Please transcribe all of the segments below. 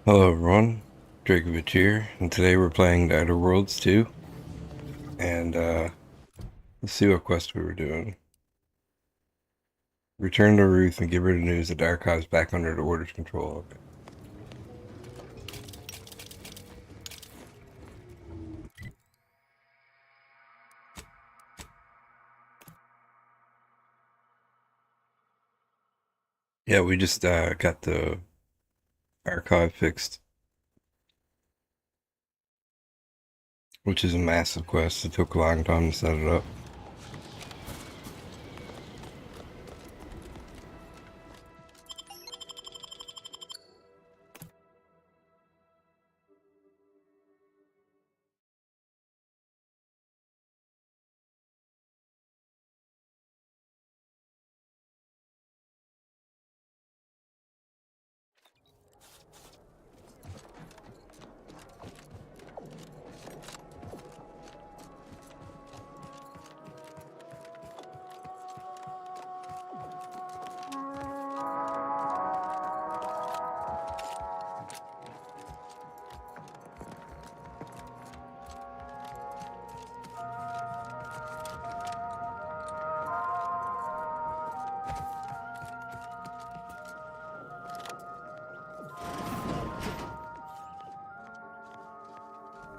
Hello everyone, Drakoviche here, and today we're playing The Outer Worlds 2, and let's see what quest we were doing. Return to Ruth and give her the news that the archive's back under the Order's control. Okay. Yeah, we just got the archive fixed, which is a massive quest. It took a long time to set it up.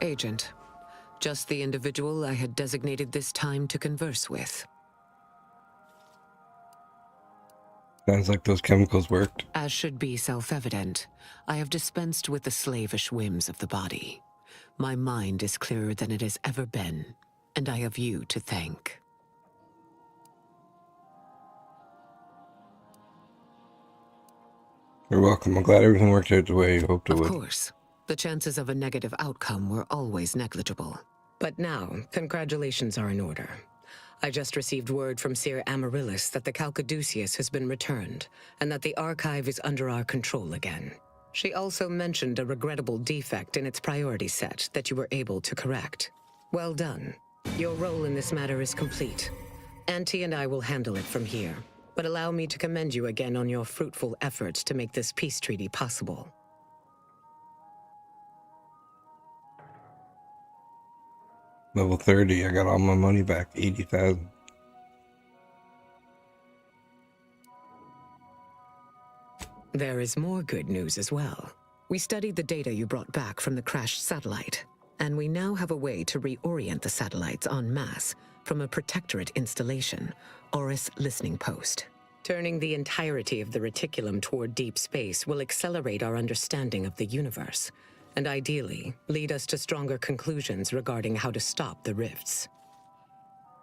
Agent, just the individual I had designated this time to converse with. Sounds like those chemicals worked. As should be self-evident, I have dispensed with the slavish whims of the body. My mind is clearer than it has ever been, and I have you to thank. You're welcome. I'm glad everything worked out the way you hoped it would. Of course, the chances of a negative outcome were always negligible. But now, congratulations are in order. I just received word from Seer Amaryllis that the Calcaduceus has been returned, and that the archive is under our control again. She also mentioned a regrettable defect in its priority set that you were able to correct. Well done. Your role in this matter is complete. Auntie and I will handle it from here, but allow me to commend you again on your fruitful efforts to make this peace treaty possible. Level 30, I got all my money back, 80,000. There is more good news as well. We studied the data you brought back from the crashed satellite, and we now have a way to reorient the satellites en masse from a protectorate installation, Oris Listening Post. Turning the entirety of the reticulum toward deep space will accelerate our understanding of the universe, and ideally lead us to stronger conclusions regarding how to stop the rifts.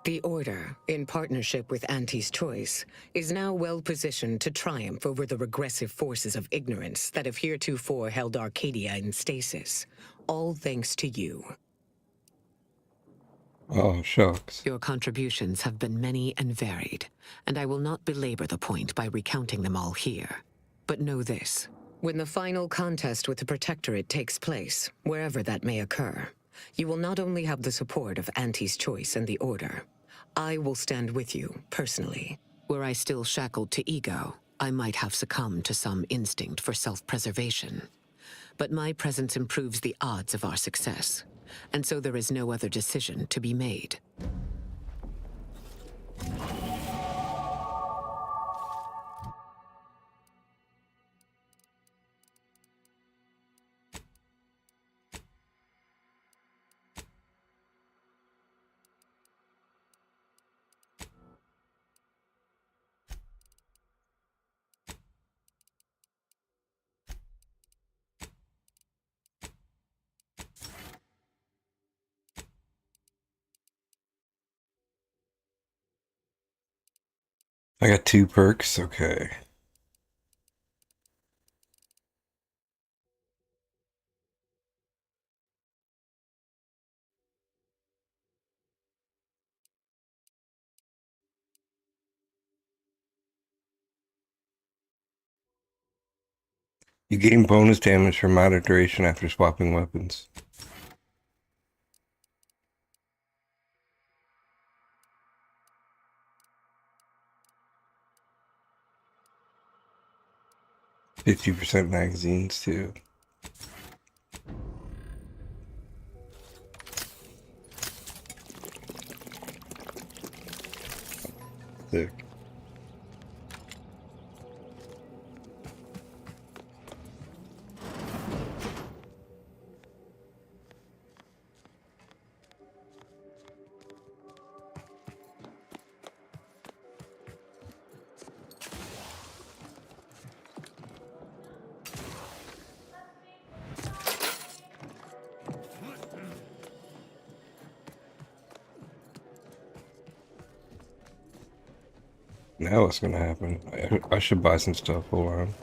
The Order, in partnership with Auntie's Choice, is now well positioned to triumph over the regressive forces of ignorance that have heretofore held Arcadia in stasis, all thanks to you. Oh, shucks. Your contributions have been many and varied, and I will not belabor the point by recounting them all here. But know this: when the final contest with the Protectorate takes place, wherever that may occur, you will not only have the support of Auntie's Choice and the Order. I will stand with you, personally. Were I still shackled to ego, I might have succumbed to some instinct for self-preservation. But my presence improves the odds of our success, and so there is no other decision to be made. I got 2 perks, okay. You gain bonus damage for moderate duration after swapping weapons. %50 magazines too. thick. Now what's gonna happen? I should buy some stuff. Hold on.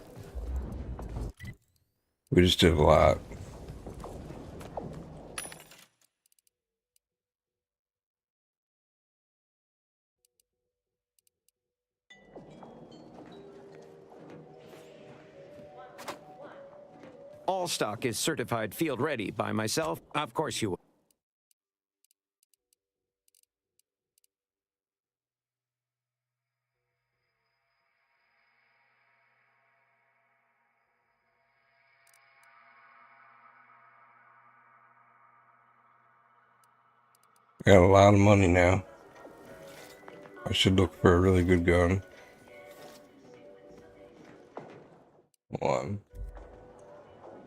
We just did a lot. All stock is certified field ready by myself. Of course you will. I got a lot of money now. I should look for a really good gun. Hold on.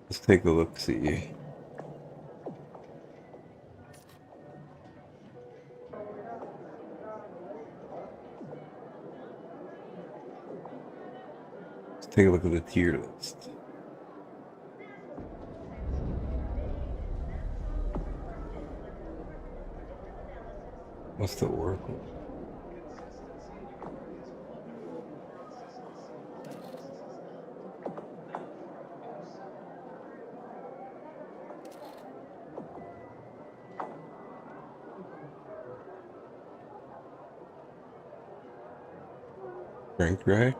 Let's take a look, see. Let's take a look at the tier list. What's the Oracle? Rank right?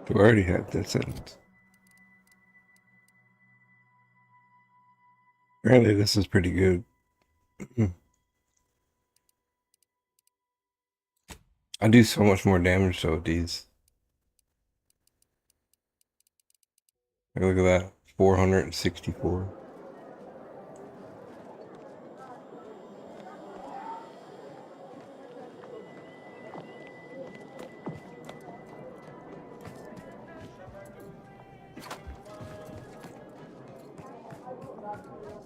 Do I already have that sentence? Apparently this is pretty good. I do so much more damage though with these. Like, look at that. 464.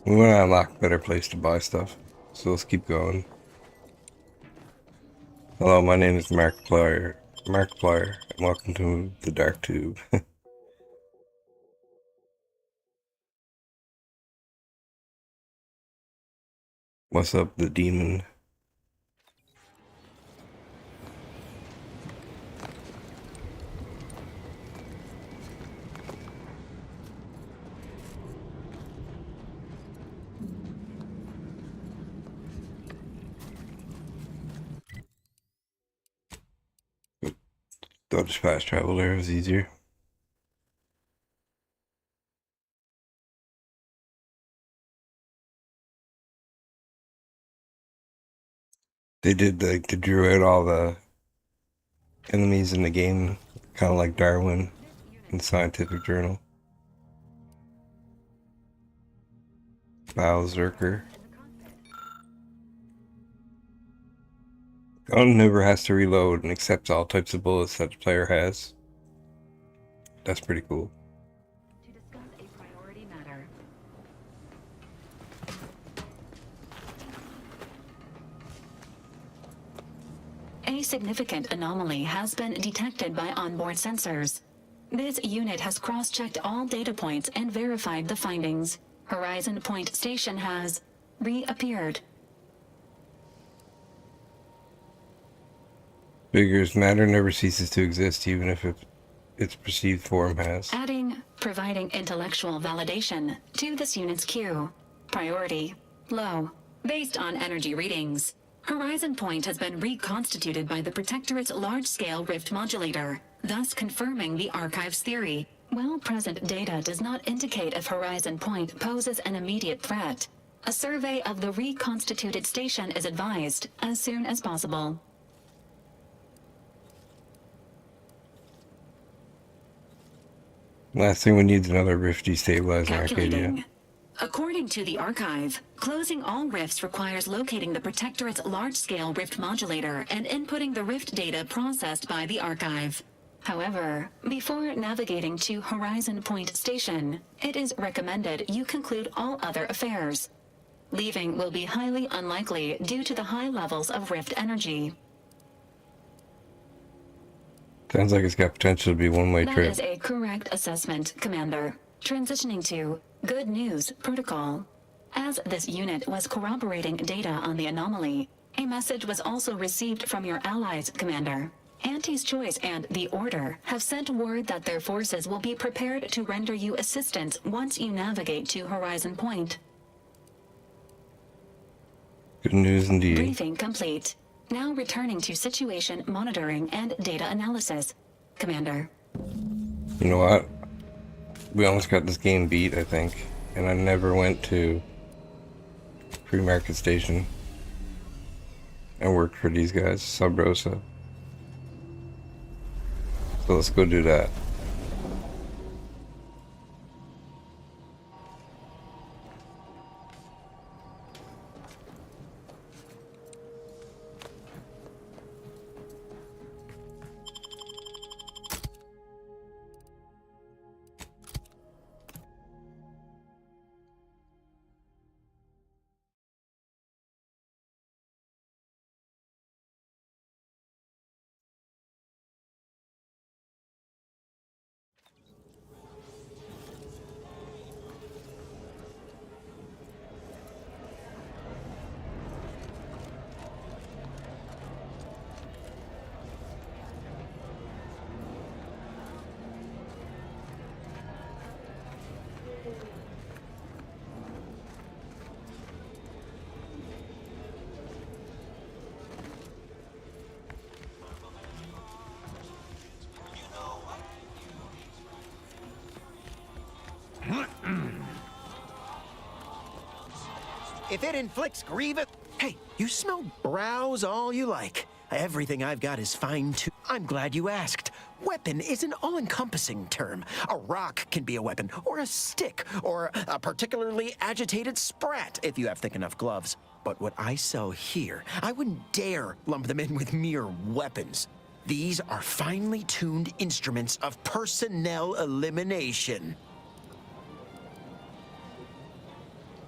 We want to unlock a better place to buy stuff. So let's keep going. Hello, my name is Markiplier. Markiplier, and welcome to the Dark Tube. What's up, the demon? Thought just fast travel there was easier. They drew out all the enemies in the game, kind of like Darwin in Scientific Journal. Bowserker. Gun never has to reload and accepts all types of bullets that the player has. That's pretty cool. To discuss a priority matter. A significant anomaly has been detected by onboard sensors. This unit has cross-checked all data points and verified the findings. Horizon Point Station has reappeared. Figures matter never ceases to exist, even if its perceived form has. Providing intellectual validation to this unit's queue. Priority low, based on energy readings. Horizon Point has been reconstituted by the Protectorate's large-scale rift modulator, thus confirming the Archive's theory. While present data does not indicate if Horizon Point poses an immediate threat, a survey of the reconstituted station is advised as soon as possible. Last thing we need is another rift destabilizing Arcadia. Calculating. According to the Archive, closing all rifts requires locating the Protectorate's large-scale rift modulator and inputting the rift data processed by the Archive. However, before navigating to Horizon Point Station, it is recommended you conclude all other affairs. Leaving will be highly unlikely due to the high levels of rift energy. Sounds like it's got potential to be a one-way That trip. is a correct assessment, Commander. Transitioning to Good News Protocol. As this unit was corroborating data on the anomaly, a message was also received from your allies, Commander. Auntie's Choice and the Order have sent word that their forces will be prepared to render you assistance once you navigate to Horizon Point. Good news indeed. Briefing complete. Now returning to situation monitoring and data analysis, Commander. You know what? We almost got this game beat, I think. And I never went to Free Market Station and worked for these guys, Sub Rosa. So let's go do that. If it inflicts grievous... Hey, you smell brows all you like. Everything I've got is fine-tuned. I'm glad you asked. Weapon is an all-encompassing term. A rock can be a weapon, or a stick, or a particularly agitated sprat if you have thick enough gloves. But what I sell here, I wouldn't dare lump them in with mere weapons. These are finely tuned instruments of personnel elimination.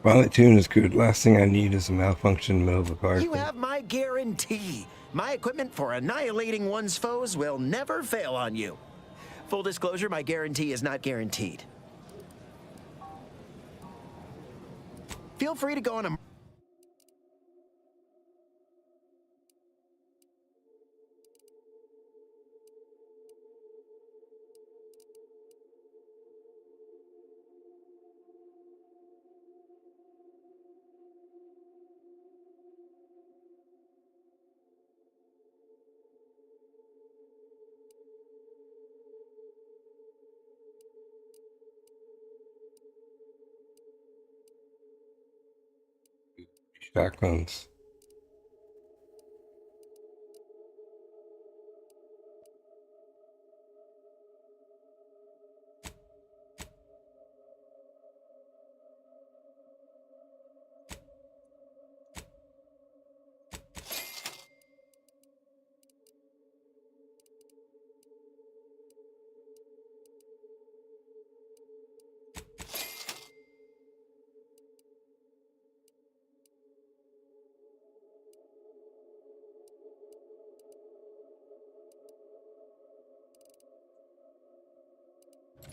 Finely tuned is good. Last thing I need is a malfunction in the middle of a car. You have my guarantee. My equipment for annihilating one's foes will never fail on you. Full disclosure, my guarantee is not guaranteed. Feel free to go on a... Shotguns.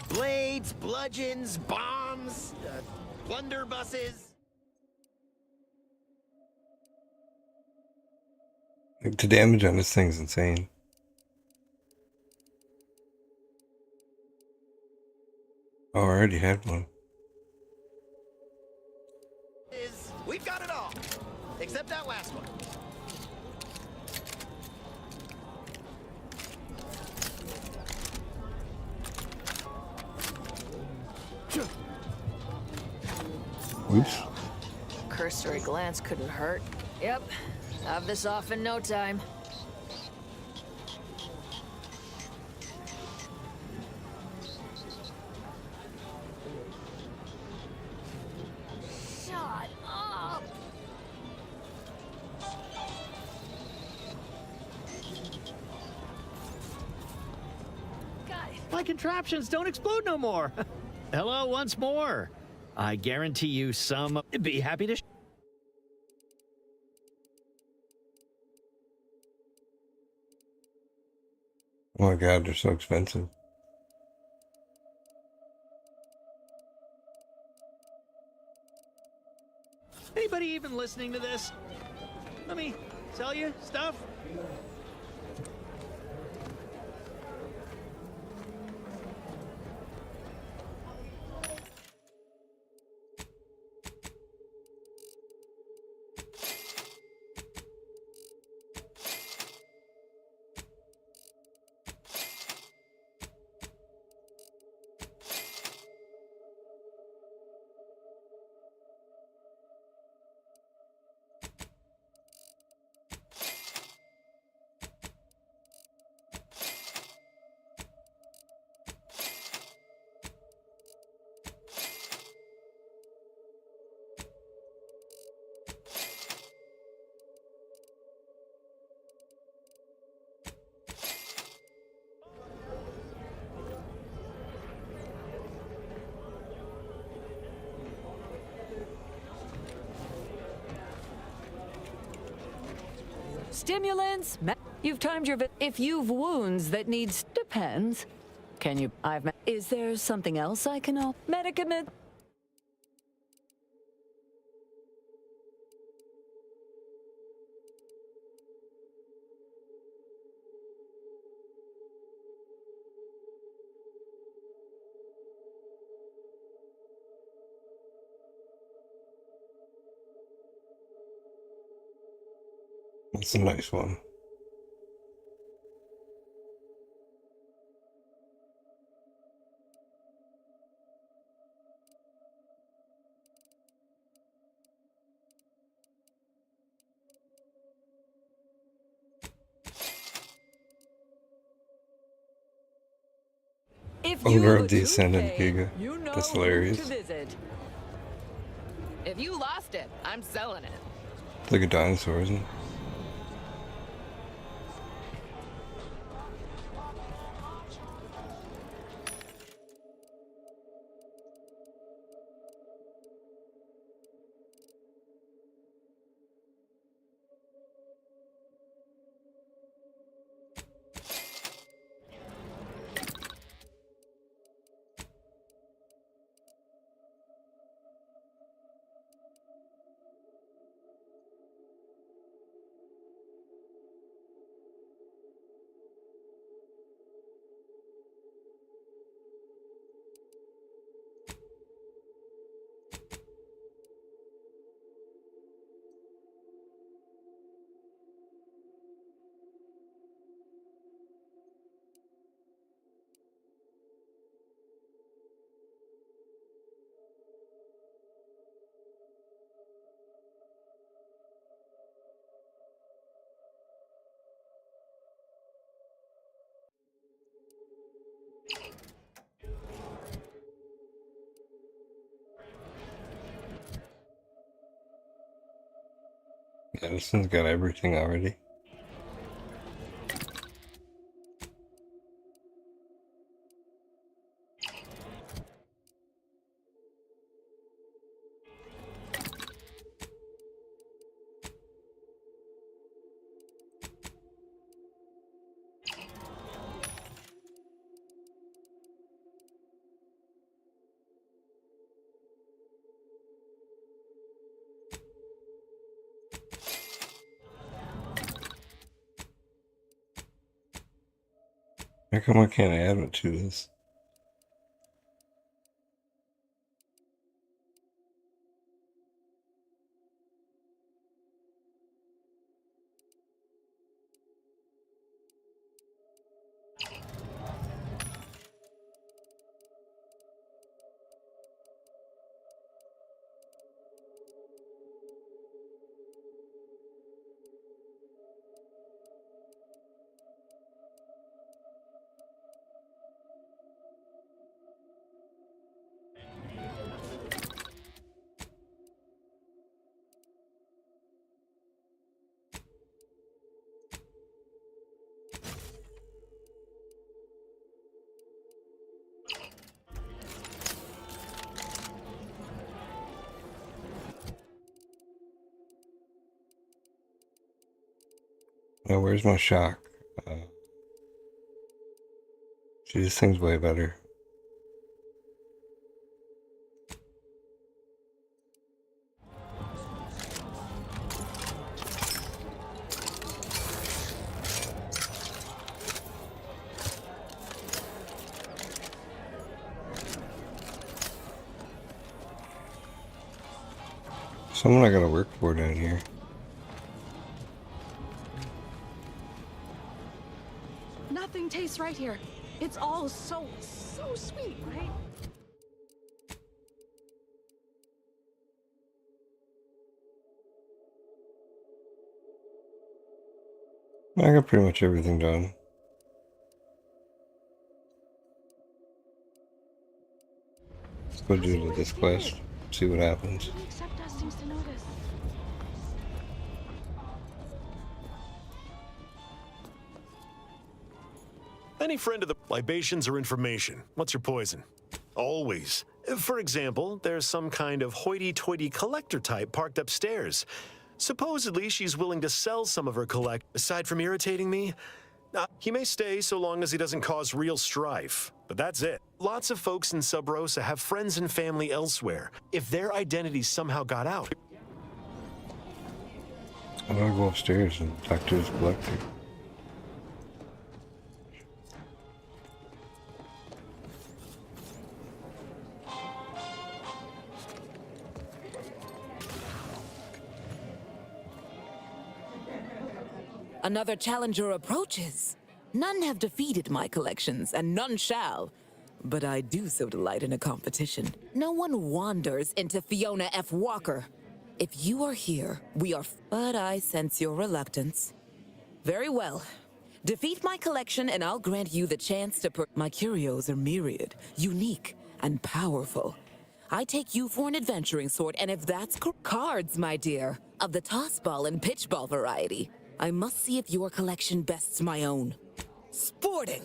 Blades, bludgeons, bombs, blunderbusses. Like, the damage on this thing's insane. Oh, I already had one. We've got it all, except that last one. Oops. Cursory glance couldn't hurt. Yep, have this off in no time. Shut up! My contraptions don't explode no more. Hello once more. I guarantee you some... Be happy to... Oh my god, they're so expensive. Anybody even listening to this? Let me sell you stuff. Stimulants. You've timed your... If you've wounds that needs... Depends. Can you... Is there something else I can help? Medicament... That's a nice one. If Owner you've of the a Ascendant toothache, Giga. you know That's who hilarious. to visit. If you lost it, I'm selling it. It's like a dinosaur, isn't it? Yeah, this one's got everything already. How come I can't add it to this? Now, where's my shock? See, this thing's way better. Someone I gotta work for down here. Nothing tastes right here. It's all so sweet, right? I got pretty much everything done. Let's go do this quest, see what happens. Nobody except us seems to know this. Any friend of the libations or information? What's your poison? Always. For example, there's some kind of hoity-toity collector type parked upstairs. Supposedly, she's willing to sell some of her aside from irritating me. He may stay so long as he doesn't cause real strife, but that's it. Lots of folks in Sub Rosa have friends and family elsewhere. If their identities somehow got out... I'm gonna go upstairs and talk to his collector. Another challenger approaches. None have defeated my collections, and none shall. But I do so delight in a competition. No one wanders into Fiona F. Walker. If you are here, we are... But I sense your reluctance. Very well. Defeat my collection, and I'll grant you the chance to My curios are myriad, unique, and powerful. I take you for an adventuring sort, and if that's... Cards, my dear, of the toss ball and pitch ball variety. I must see if your collection bests my own. Sporting!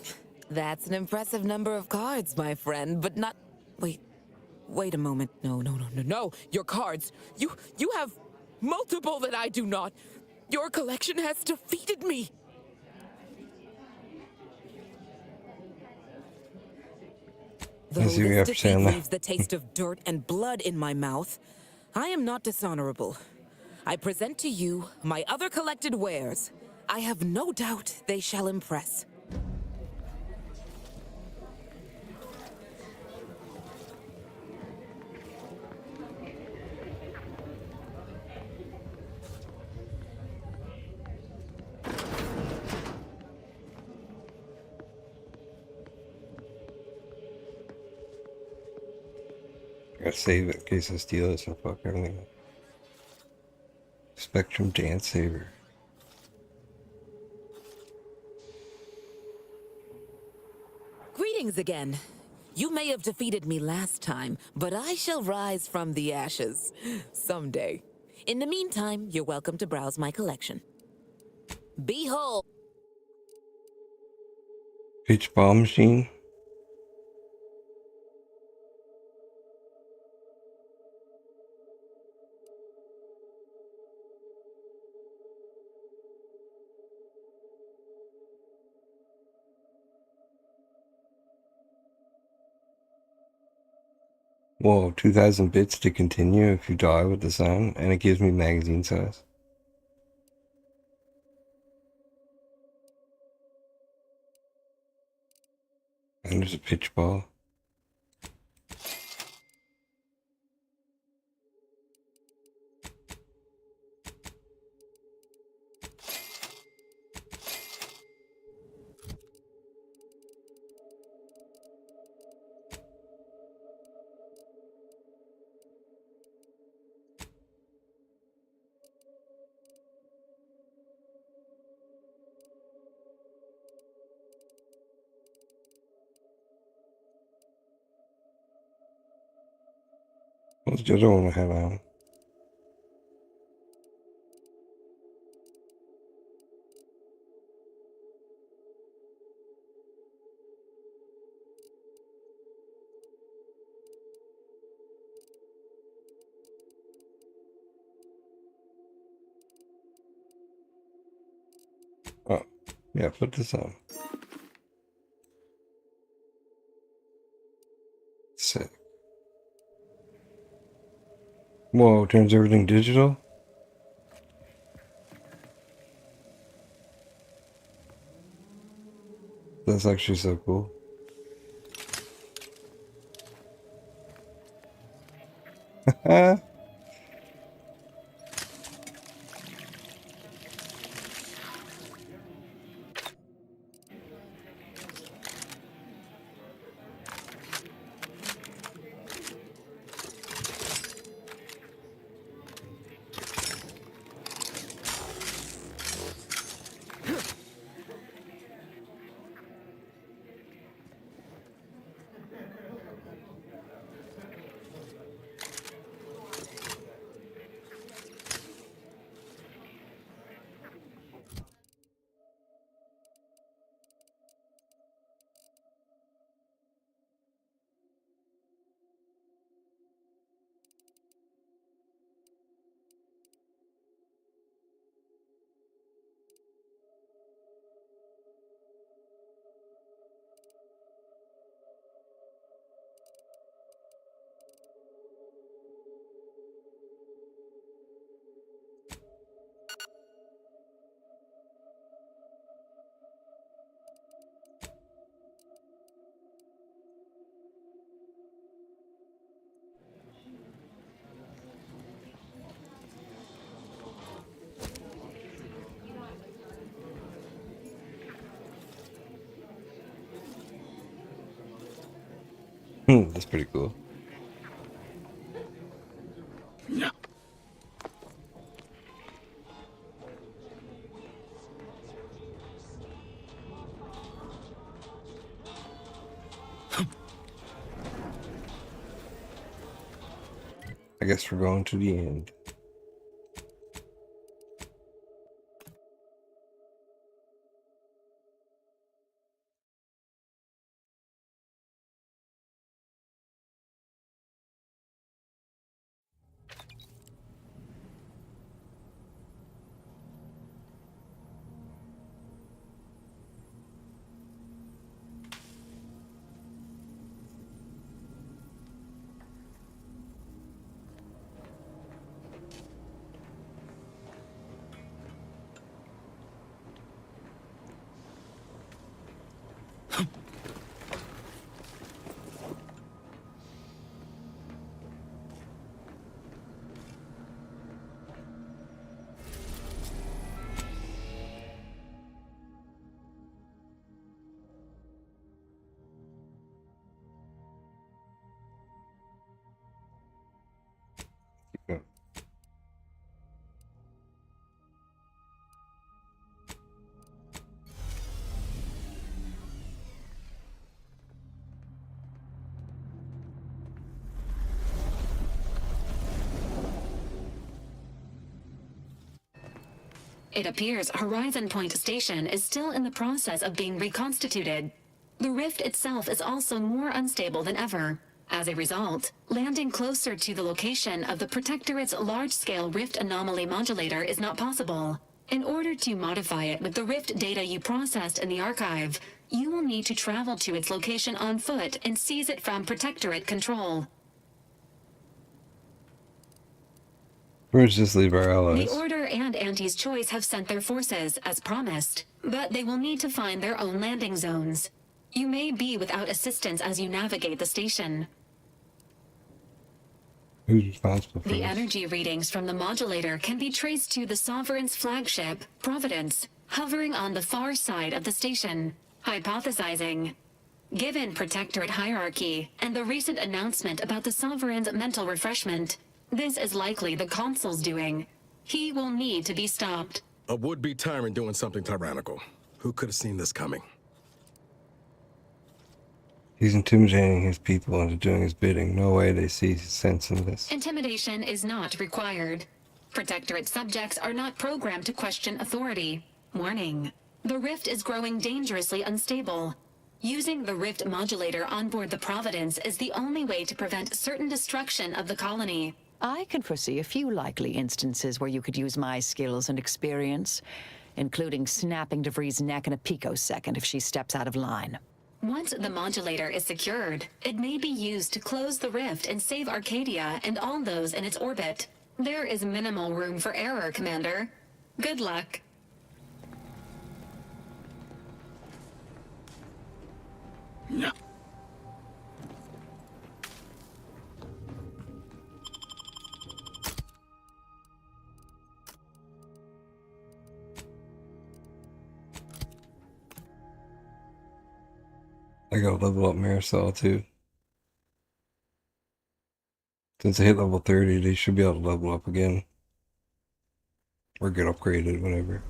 That's an impressive number of cards, my friend, but not... Wait a moment. No. Your cards. You have multiple that I do not. Your collection has defeated me. Though I see what you this have to say defeat on that. leaves the taste of dirt and blood in my mouth, I am not dishonorable. I present to you my other collected wares. I have no doubt they shall impress. I gotta save it in case I steal it, so fuck everything. Spectrum Dance Saver. Greetings again. You may have defeated me last time, but I shall rise from the ashes someday. In the meantime, you're welcome to browse my collection. Behold! Pitch ball machine. Whoa, 2,000 bits to continue if you die with the sound, and it gives me magazine size. And there's a pitch ball. What's the other one I have on? Yeah, put this on. Sick. Whoa, turns everything digital? That's actually so cool. That's pretty cool. I guess we're going to the end. Yeah. It appears Horizon Point Station is still in the process of being reconstituted. The rift itself is also more unstable than ever. As a result, landing closer to the location of the Protectorate's large-scale rift anomaly modulator is not possible. In order to modify it with the rift data you processed in the archive, you will need to travel to its location on foot and seize it from Protectorate control. Where does this leave our allies? The Order and Auntie's Choice have sent their forces, as promised, but they will need to find their own landing zones. You may be without assistance as you navigate the station. Who's responsible for The this? energy readings from the modulator can be traced to the Sovereign's flagship, Providence, hovering on the far side of the station. Hypothesizing. Given Protectorate hierarchy and the recent announcement about the Sovereign's mental refreshment, this is likely the Consul's doing. He will need to be stopped. A would-be tyrant doing something tyrannical. Who could have seen this coming? He's intimidating his people into doing his bidding. No way they see sense in this. Intimidation is not required. Protectorate subjects are not programmed to question authority. Warning. The rift is growing dangerously unstable. Using the rift modulator on board the Providence is the only way to prevent certain destruction of the colony. I can foresee a few likely instances where you could use my skills and experience. including snapping DeVries' neck in a picosecond if she steps out of line. Once the modulator is secured, it may be used to close the rift and save Arcadia and all those in its orbit. There is minimal room for error, Commander. Good luck. No. I gotta level up Marisol too. Since I hit level 30, they should be able to level up again. Or get upgraded, whatever.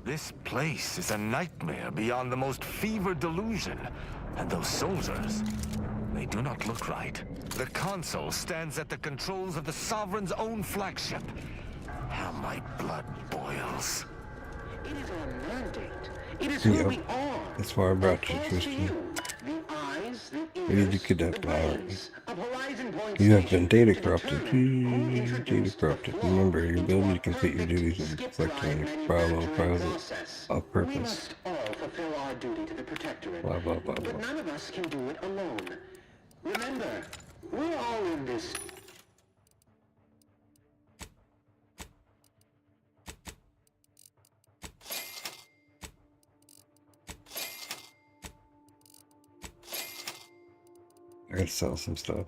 This place is a nightmare beyond the most fevered delusion. And those soldiers, they do not look right. The console stands at the controls of the Sovereign's own flagship. How my blood boils. It is our mandate. It is Yep. who we are. That's why I brought you, Tristan. The eyes, the Maybe ears, you could have the brains of Horizon Point You have been Station data to corrupted. determine who Data corrupted. Remember, your ability to complete your duties is reflecting your process of We purpose. must all fulfill our duty to the Protectorate. Blah, blah, blah, But blah. none of us can do it alone. Remember, we're all in this. I gotta sell some stuff.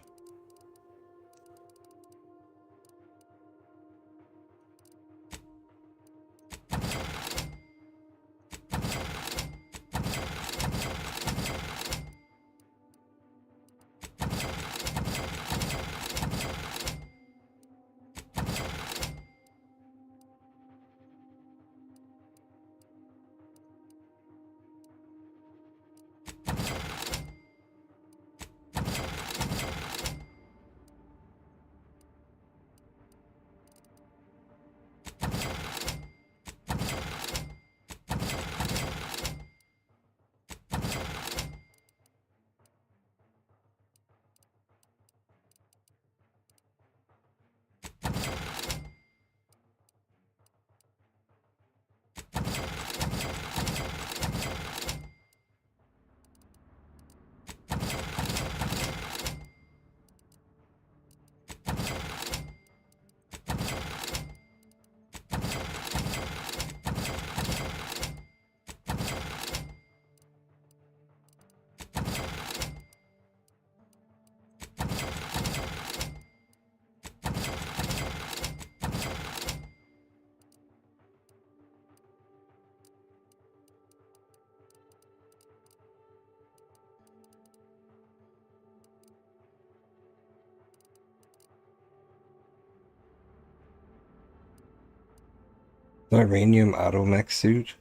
Iranium automech suit.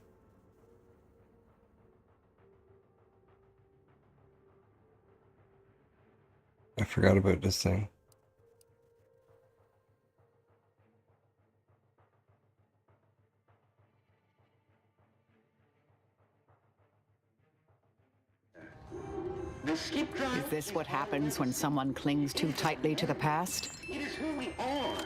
I forgot about this thing. The skip drive. Is this what happens when someone clings too tightly to the past? It is who we are,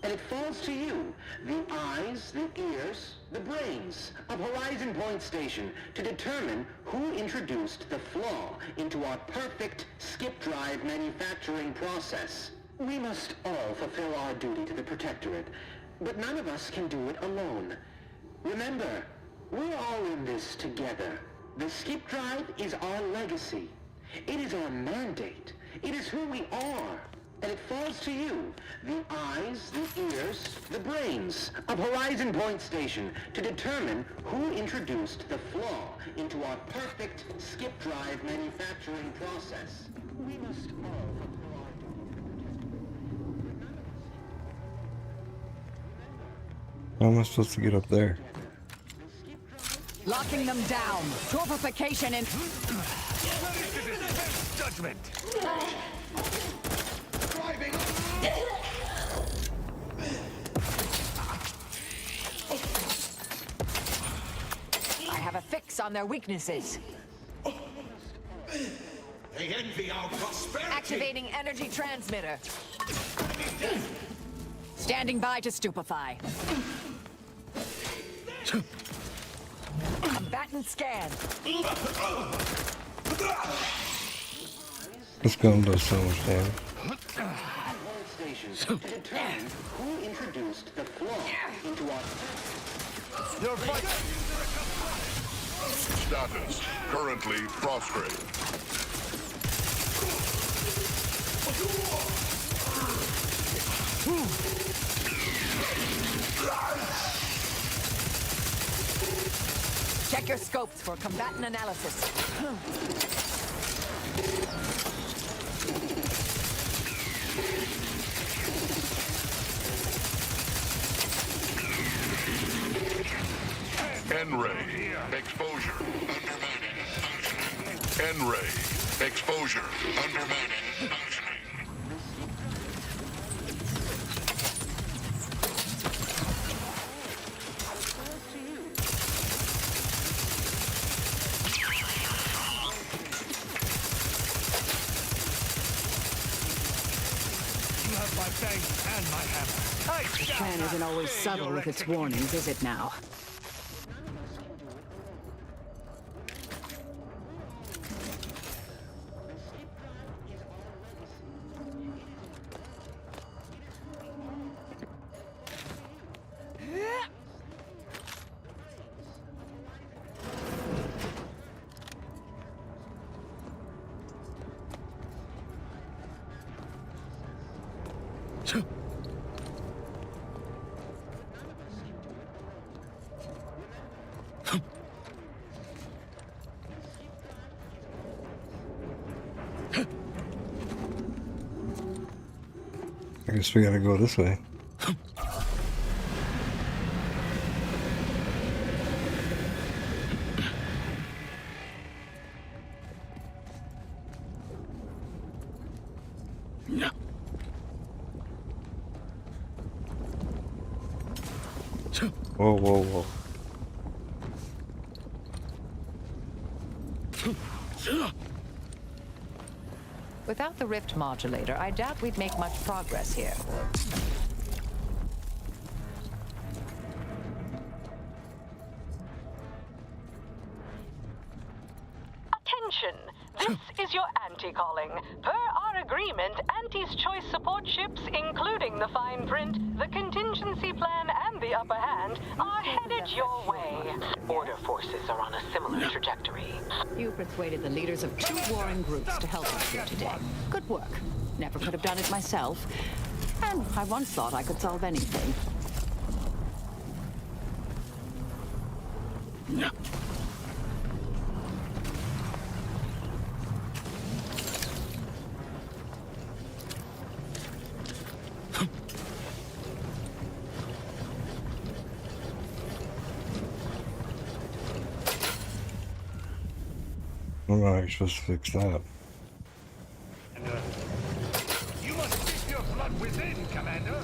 and it falls to you, the eyes, the ears, the brains of Horizon Point Station to determine who introduced the flaw into our perfect skip drive manufacturing process. We must all fulfill our duty to the Protectorate, but none of us can do it alone. Remember, we're all in this together. The skip drive is our legacy. It is our mandate. It is who we are. And it falls to you, the eyes, the ears, the brains of Horizon Point Station to determine who introduced the flaw into our perfect skip drive manufacturing process. We must all fulfill our duty. How am I supposed to get up there? Locking them down. Torpification and... Judgment! I have a fix on their weaknesses. They envy our prosperity. Activating energy transmitter. Standing by to stupefy. Combatant scan. This gun does so much damage. To determine who introduced the flaw into our... Your fight! Status currently prostrate. Check your scopes for combatant analysis. N-ray exposure undermining. N-ray exposure undermining. The plan isn't always subtle with its warnings, is it now? I guess we gotta go this way. Whoa, whoa, whoa. Without the rift modulator, I doubt we'd make much progress here. Attention! This is your anti-calling. Per our agreement, Anti's choice support ships, including the fine print, the contingency plan, and the upper hand, are headed your way. Order forces are on a similar trajectory. You persuaded the leaders of two warring groups to help us here today. Good work. Never could have done it myself. And I once thought I could solve anything. I don't know how you're supposed to fix that. You must keep your blood within, Commander.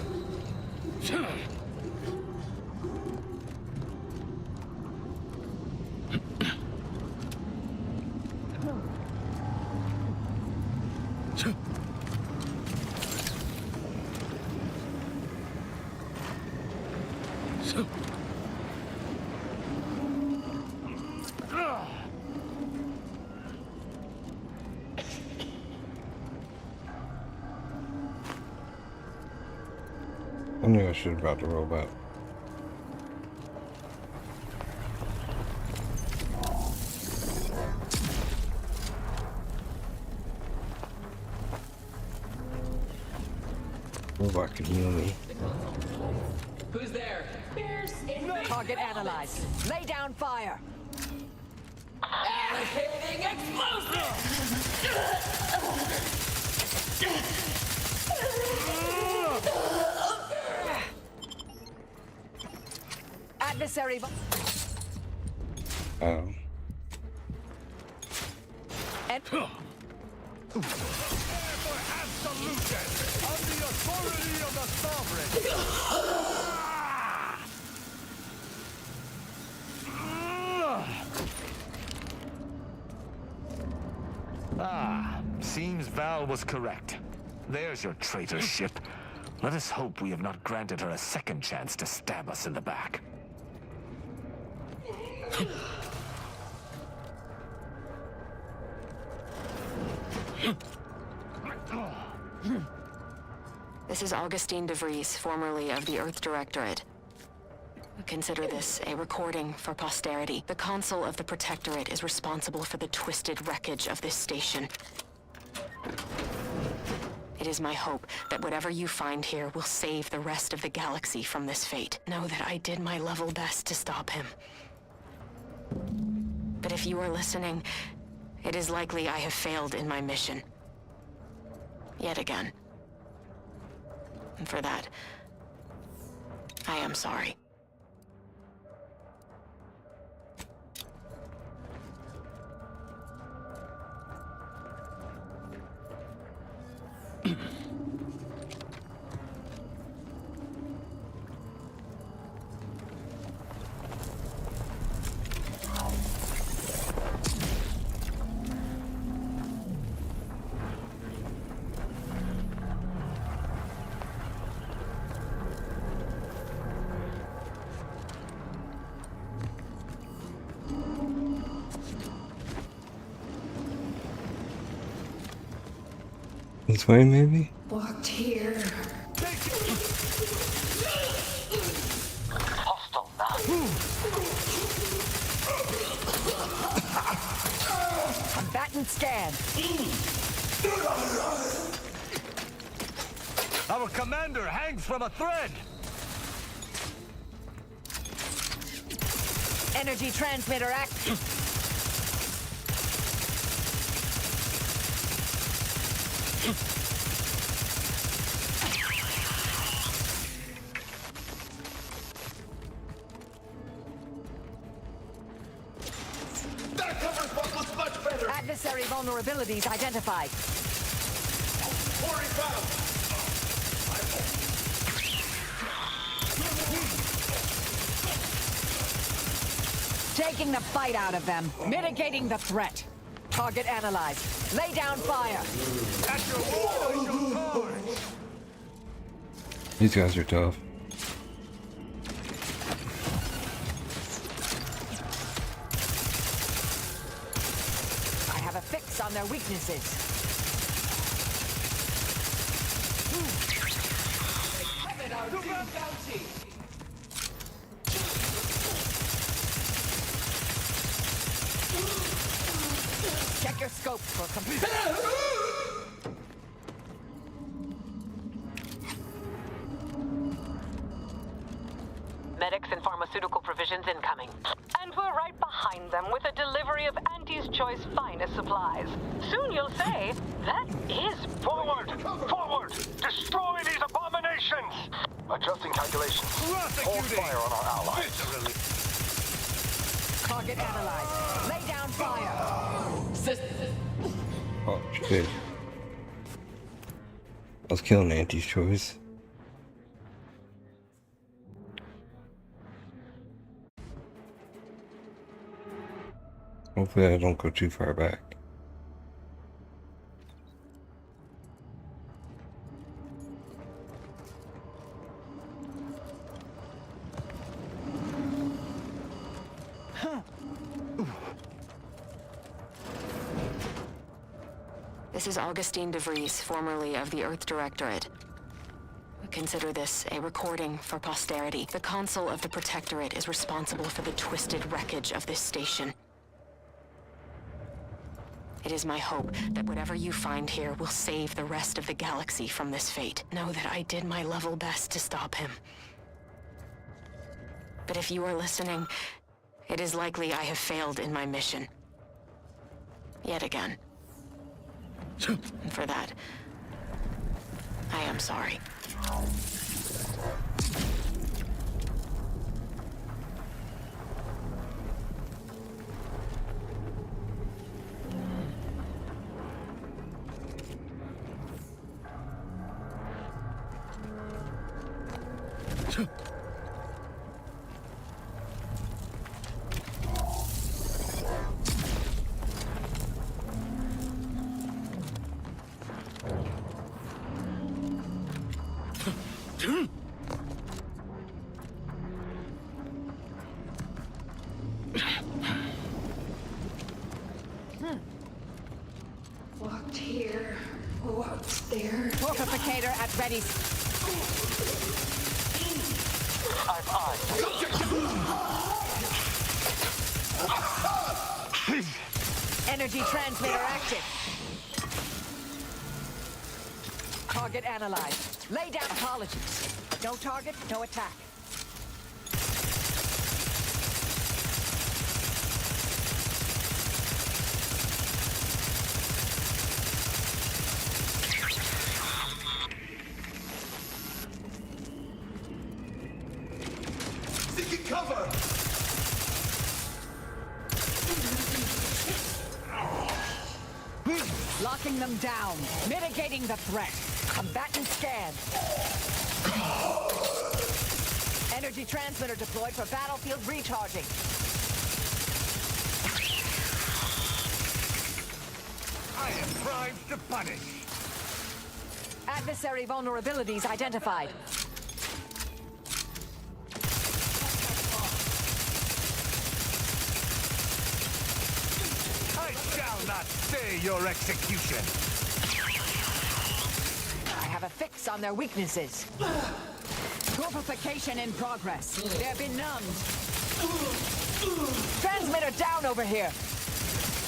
knew I should have brought the robot. Robot can heal me. Who's there? Target analyzed. Lay down fire. Allocating explosive! Adversary. Oh. And Seems Val was correct. There's your traitor ship. Let us hope we have not granted her a second chance to stab us in the back. This is Augustine de Vries, formerly of the Earth Directorate. Consider this a recording for posterity. The Consul of the Protectorate is responsible for the twisted wreckage of this station. It is my hope that whatever you find here will save the rest of the galaxy from this fate. Know that I did my level best to stop him. But if you are listening, it is likely I have failed in my mission. Yet again. And for that, I am sorry. This way, maybe? Locked here. Hostile now. combatant scan. Our commander hangs from a thread. Energy transmitter active. That covers what looks much better. Adversary vulnerabilities identified. Pouring foul. Taking the bite out of them. Mitigating the threat. Target analyzed. Lay down fire. At your cards. These guys are tough. I have a fix on their weaknesses. Check your scope for Medics and pharmaceutical provisions incoming. And we're right behind them with a delivery of Auntie's Choice finest supplies. Soon you'll say, that is... Forward! Forward! Destroy these abominations! Adjusting calculations. Hold fire on our allies. Target analyzed. Lay down fire. Oh, shit. I was killing Auntie's Choice. Hopefully I don't go too far back. This is Augustine de Vries, formerly of the Earth Directorate. Consider this a recording for posterity. The console of the Protectorate is responsible for the twisted wreckage of this station. It is my hope that whatever you find here will save the rest of the galaxy from this fate. Know that I did my level best to stop him. But if you are listening, it is likely I have failed in my mission. Yet again. And for that, I am sorry. Walked here, walked there. Fortificator at ready. I've eyes. Energy transmitter active. Target analyzed. Lay down apologies. No target, no attack. Seeking cover! Locking them down. Mitigating the threat. Combatant scanned. Energy transmitter deployed for battlefield recharging. I am primed to punish. Adversary vulnerabilities identified. I shall not stay your execution. I have a fix on their weaknesses. Corpification in progress. They're benumbed. Transmitter down over here.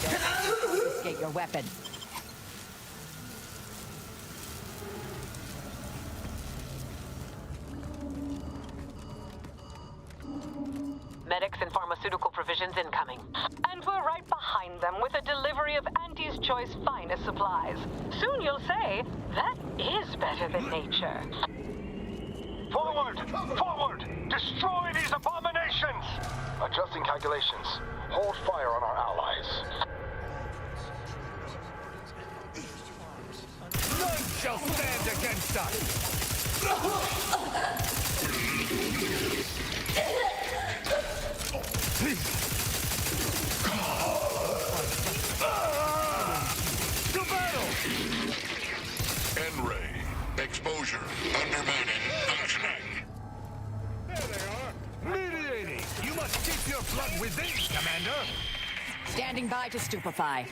Confiscate your weapon. Medics and pharmaceutical provisions incoming. And we're right behind them with a delivery of Auntie's Choice finest supplies. Soon you'll say, that is better than nature. Forward! Forward! Destroy these abominations! Adjusting calculations. Hold fire on our allies. None shall stand against us! To battle! N-ray. Exposure. Undermining. Functioning. There they are! Mediating! You must keep your blood within, Commander! Standing by to stupefy.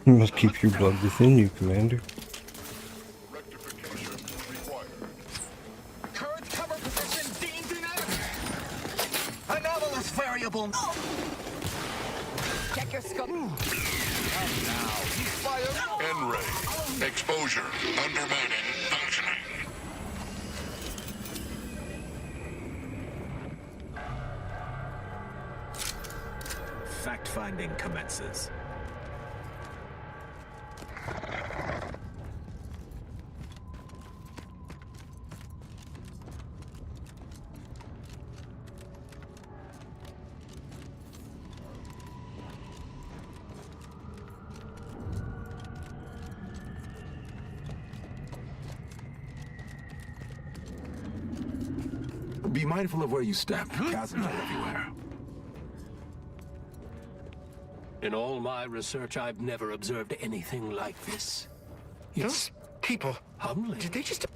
You must keep your blood within you, Commander. Current cover position deemed inadequate. Anomalous variable. Check your scope. N-ray. Exposure. Undermining. Functioning. Fact-finding commences. Be mindful of where you step. Chasms are everywhere. In all my research, I've never observed anything like this. Those people, humbling. did they just...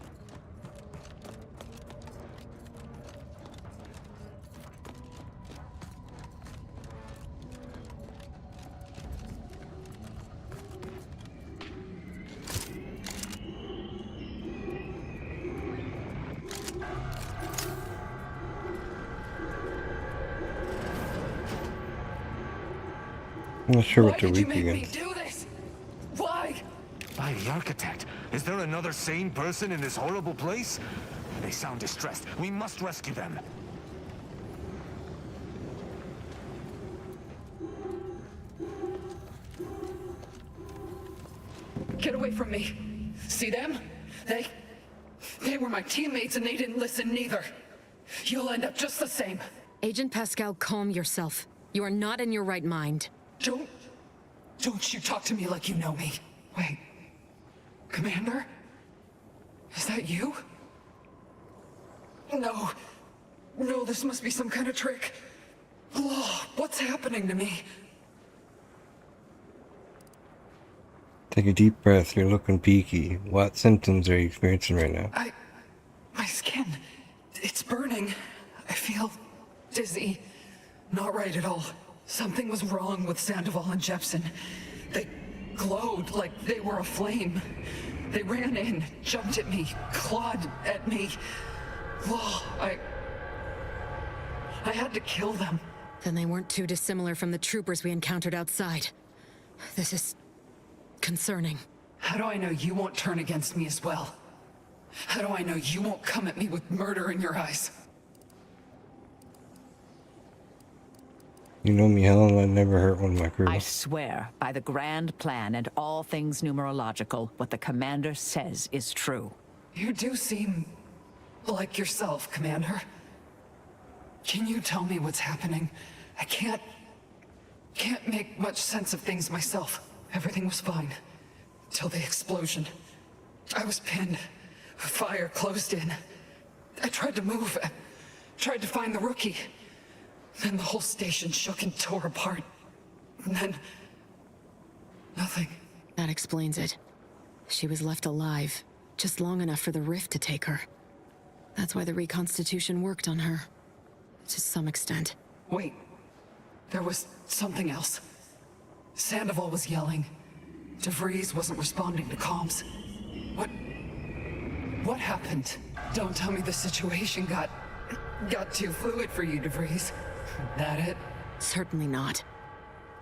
I'm not sure Why what they're did you weak make me against. do this? Why? By the architect, is there another sane person in this horrible place? They sound distressed. We must rescue them. Get away from me. See them? They were my teammates and they didn't listen neither. You'll end up just the same. Agent Pascal, calm yourself. You are not in your right mind. Don't you talk to me like you know me. Wait. Commander? Is that you? No. No, this must be some kind of trick. Oh, what's happening to me? Take a deep breath. You're looking peaky. What symptoms are you experiencing right now? My skin. It's burning. I feel dizzy. Not right at all. Something was wrong with Sandoval and Jepsen. They glowed like they were aflame. They ran in, jumped at me, clawed at me. Oh, I had to kill them. Then they weren't too dissimilar from the troopers we encountered outside. This is concerning. How do I know you won't turn against me as well? How do I know you won't come at me with murder in your eyes? You know me, Helen. I never hurt one of my crew. I swear, by the grand plan and all things numerological, what the commander says is true. You do seem like yourself, Commander. Can you tell me what's happening? I can't make much sense of things myself. Everything was fine. Till the explosion. I was pinned. Fire closed in. I tried to move. I tried to find the rookie. Then the whole station shook and tore apart. And then... nothing. That explains it. She was left alive, just long enough for the rift to take her. That's why the reconstitution worked on her. To some extent. Wait. There was something else. Sandoval was yelling. DeVries wasn't responding to comms. What happened? Don't tell me the situation got too fluid for you, DeVries. That it? Certainly not.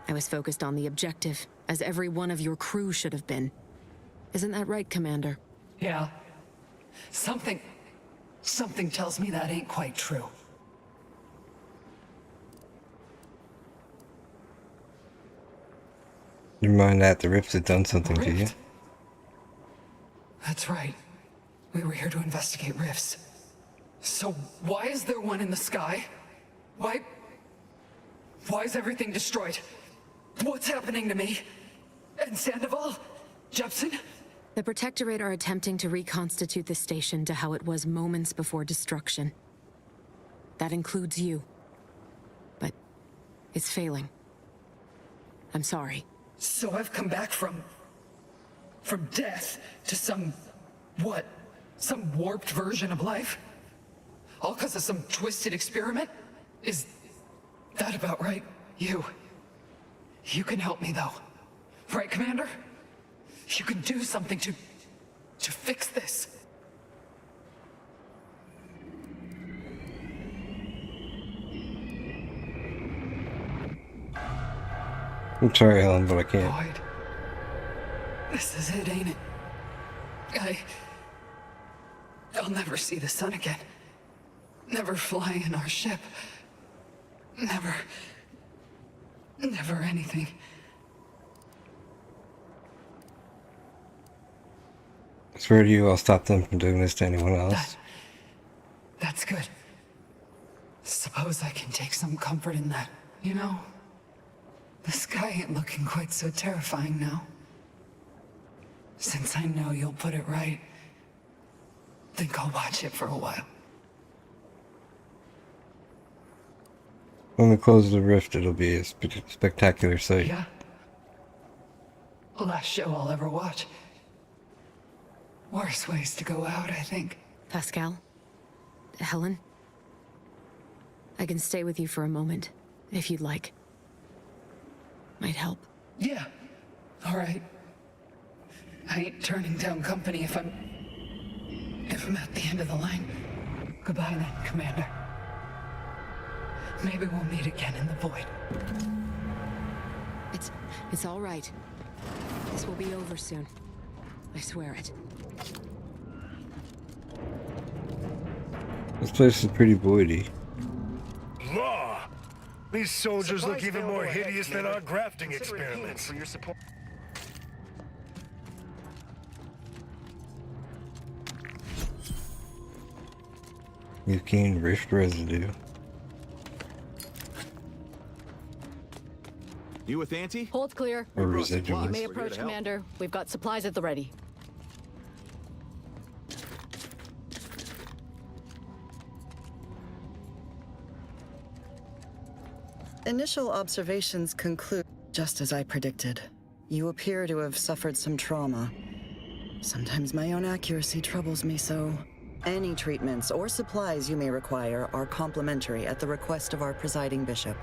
I was focused on the objective, as every one of your crew should have been. Isn't that right, Commander? Yeah. Something tells me that ain't quite true. You mind that the rift had done something to you? That's right. We were here to investigate rifts. So why is there one in the sky? Why is everything destroyed? What's happening to me? And Sandoval? Jepsen? The Protectorate are attempting to reconstitute the station to how it was moments before destruction. That includes you. But it's failing. I'm sorry. So I've come back from death to some warped version of life? All because of some twisted experiment? Is that about right? You can help me though. Right, Commander? You can do something to fix this. I'm sorry, Helen, but I can't. Boyd. This is it, ain't it? I'll never see the sun again. Never fly in our ship. Never anything. I swear to you, I'll stop them from doing this to anyone else. That's good. Suppose I can take some comfort in that. You know, the sky ain't looking quite so terrifying now. Since I know you'll put it right, think I'll watch it for a while. When we close the rift, it'll be a spectacular sight. Yeah. Last show I'll ever watch. Worse ways to go out, I think. Pascal? Helen? I can stay with you for a moment, if you'd like. Might help. Yeah. All right. I ain't turning down company if I'm at the end of the line. Goodbye then, Commander. Maybe we'll meet again in the void. It's It's all right. This will be over soon. I swear it. This place is pretty voidy. Law! These soldiers look even more hideous than our grafting experiments. For your support. You've gained rift residue. You with Auntie? Hold clear. Or residuals. You may approach, Commander. We've got supplies at the ready. Initial observations conclude just as I predicted. You appear to have suffered some trauma. Sometimes my own accuracy troubles me so. Any treatments or supplies you may require are complimentary at the request of our presiding bishop.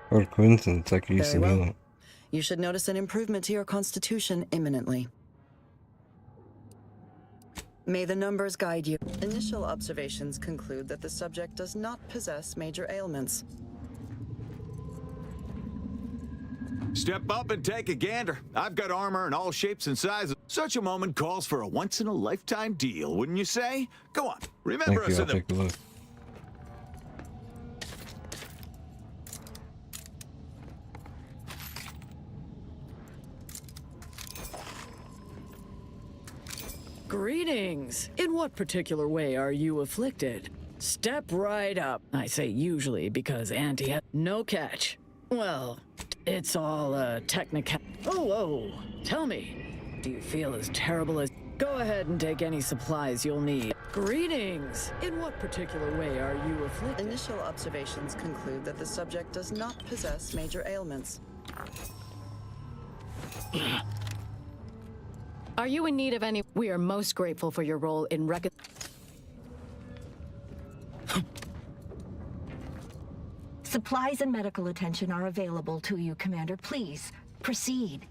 What a coincidence, I could use some Very well. healing. You should notice an improvement to your constitution imminently. May the numbers guide you. Initial observations conclude that the subject does not possess major ailments. Step up and take a gander. I've got armor in all shapes and sizes. Such a moment calls for a once-in-a-lifetime deal, wouldn't you say? Go on, remember Thank us you, in I'll the... take a look. Greetings. In what particular way are you afflicted? Step right up. I say usually because Auntie had no catch. Well, it's all technical. Oh, tell me, do you feel as terrible as... Go ahead and take any supplies you'll need. Greetings. In what particular way are you afflicted? Initial observations conclude that the subject does not possess major ailments. Are you in need of any? We are most grateful for your role in Supplies and medical attention are available to you, Commander. Please, proceed.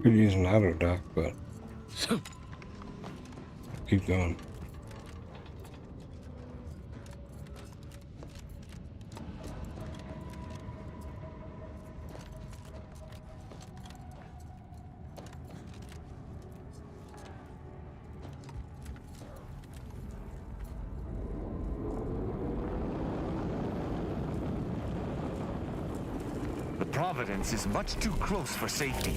Could use an auto dock, but keep going. The Providence is much too close for safety,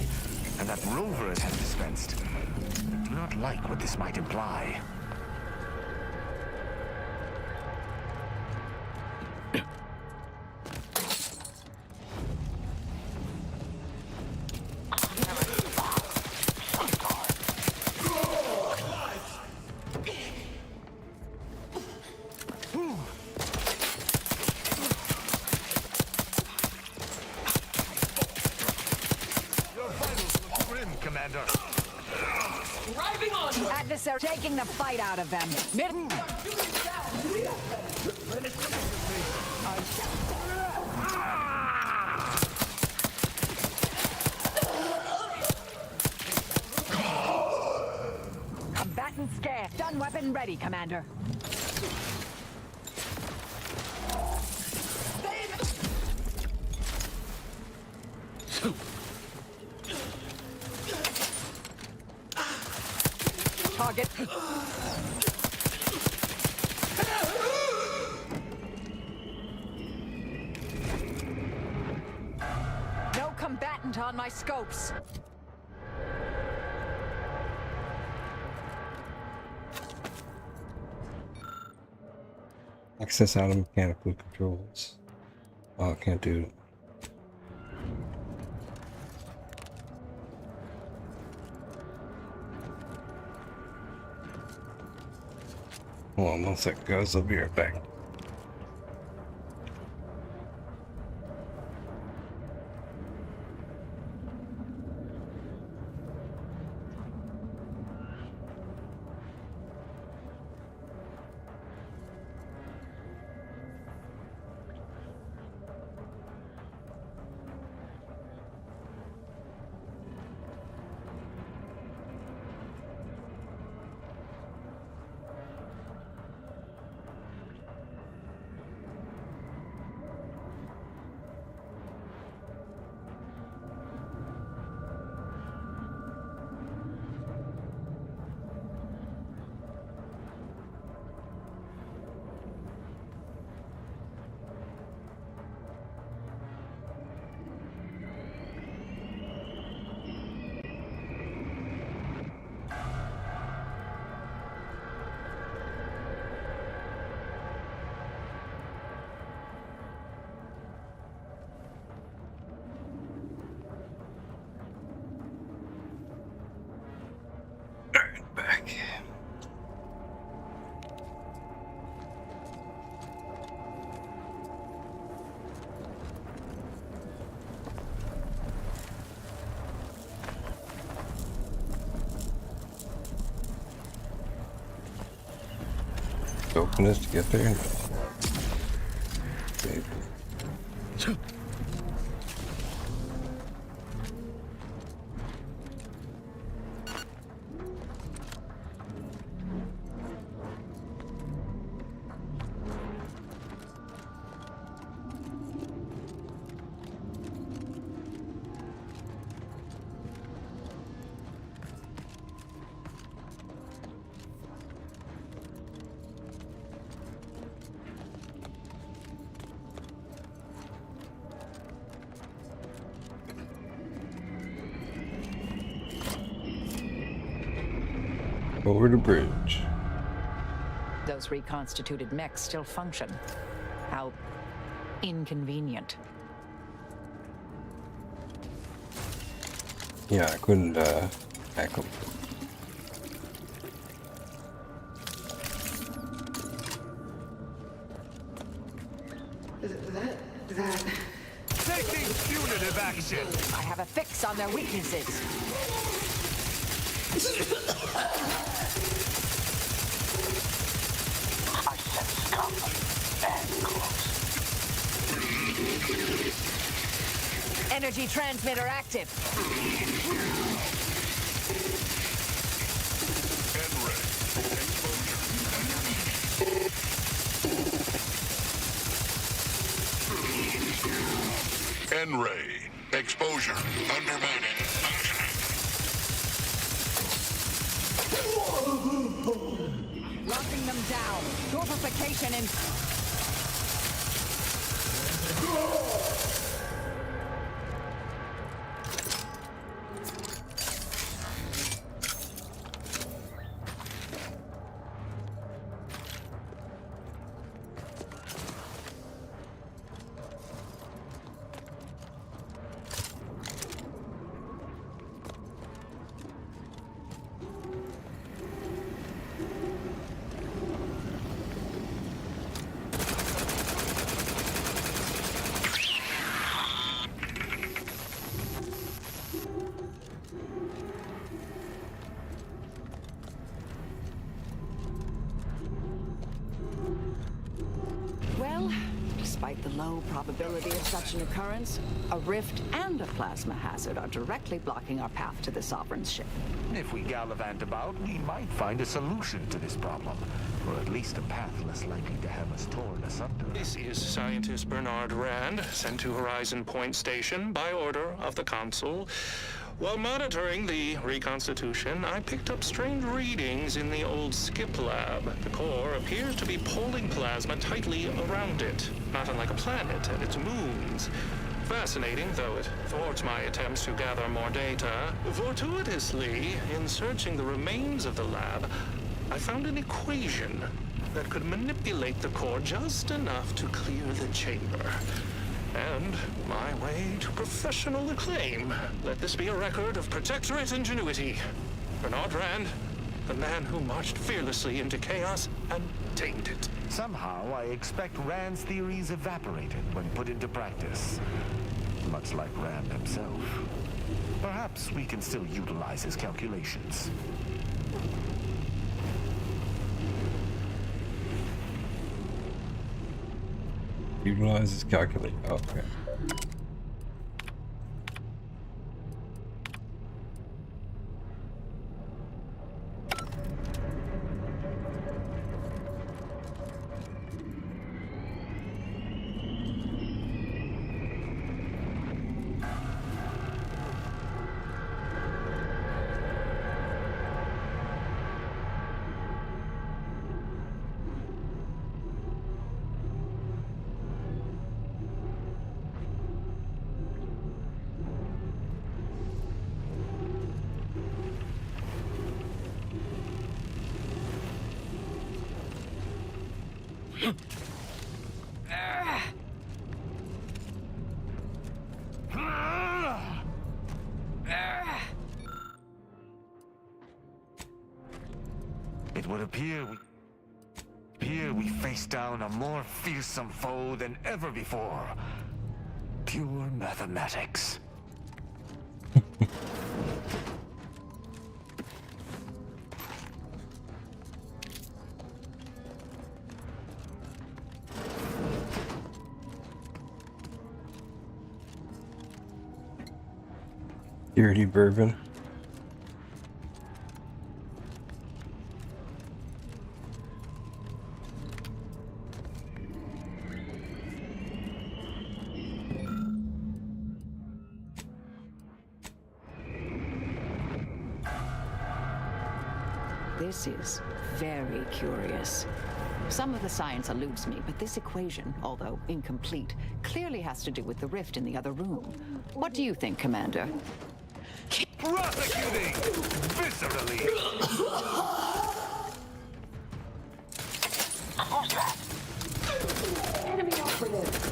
and that rover has dispensed. I do not like what this might imply. Adversary taking the fight out of them. Combatant scarce. Stun weapon ready, Commander. Target. No combatant on my scopes. Access out of mechanical controls. Oh, I can't do it. Hold on 1 second, guys. I'll be right back. to open this to get there? No. Okay. Over the bridge. Those reconstituted mechs still function. How inconvenient. Yeah, I couldn't hack them. Taking punitive action! I have a fix on their weaknesses. I sense scum and close. Energy transmitter active. N-ray. Exposure. Undermining. Locking them down. Torpification in... Well, despite the low probability of such an occurrence, a rift and a plasma hazard are directly blocking our path to the Sovereign's ship. If we gallivant about, we might find a solution to this problem. Or at least a path less likely to have us torn asunder. This is Scientist Bernard Rand, sent to Horizon Point Station by order of the Consul. While monitoring the reconstitution, I picked up strange readings in the old skip lab. The core appears to be pulling plasma tightly around it, not unlike a planet and its moons. Fascinating, though it thwarts my attempts to gather more data. Fortuitously, in searching the remains of the lab, I found an equation that could manipulate the core just enough to clear the chamber. And my way to professional acclaim. Let this be a record of Protectorate ingenuity. Bernard Rand, the man who marched fearlessly into chaos and tamed it. Somehow, I expect Rand's theories evaporated when put into practice. Much like Rand himself. Perhaps we can still utilize his calculations. Utilize his calculator. Okay. It would appear we face down a more fearsome foe than ever before. Pure mathematics. Dirty bourbon. This is very curious. Some of the science eludes me, but this equation, although incomplete, clearly has to do with the rift in the other room. What do you think, Commander? Prosecuting! Viscerally! Who's that? Enemy operative.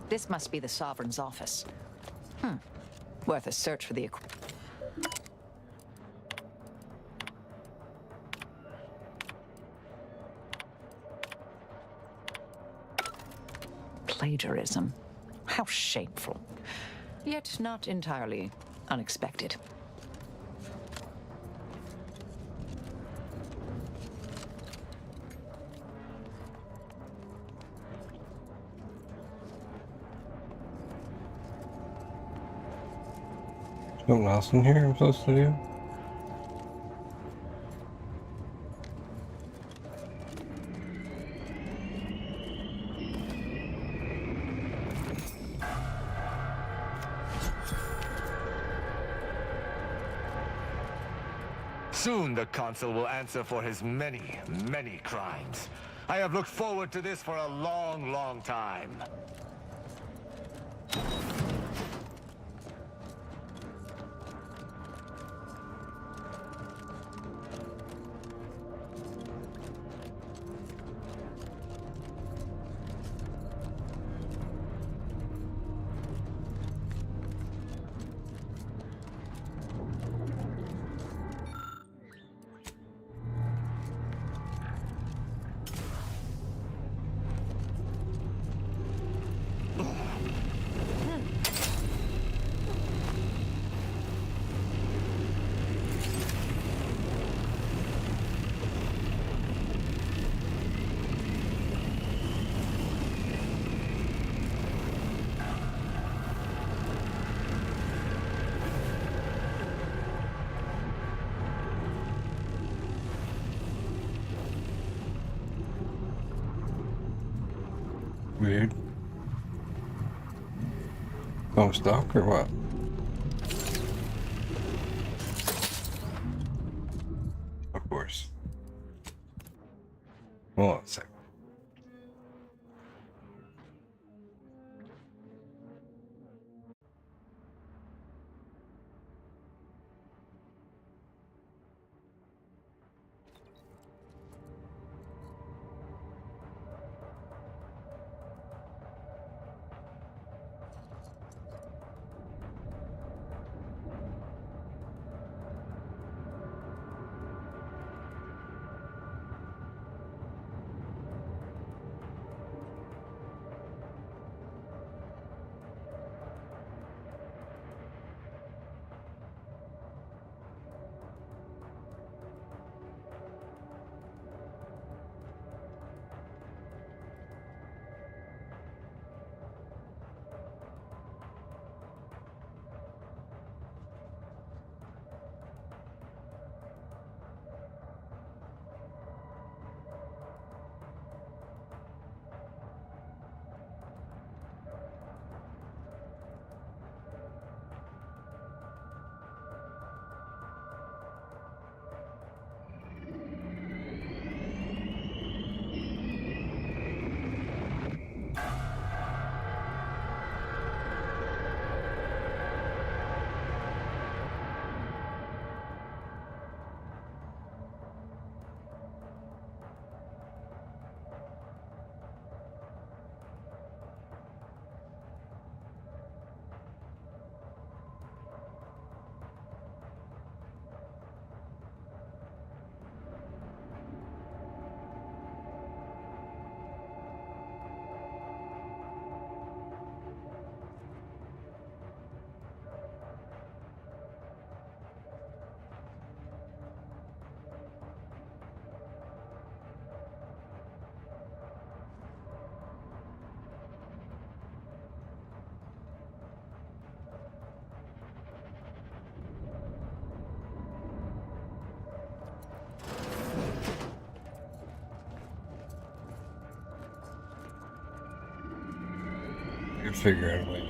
This must be the Sovereign's office. Worth a search for the plagiarism. How shameful. Yet not entirely unexpected. Something else in here I'm supposed to do? Soon the Consul will answer for his many, many crimes. I have looked forward to this for a long, long time. Weird. I'm stuck or what? Of course. Hold on a sec. I could figure out a way.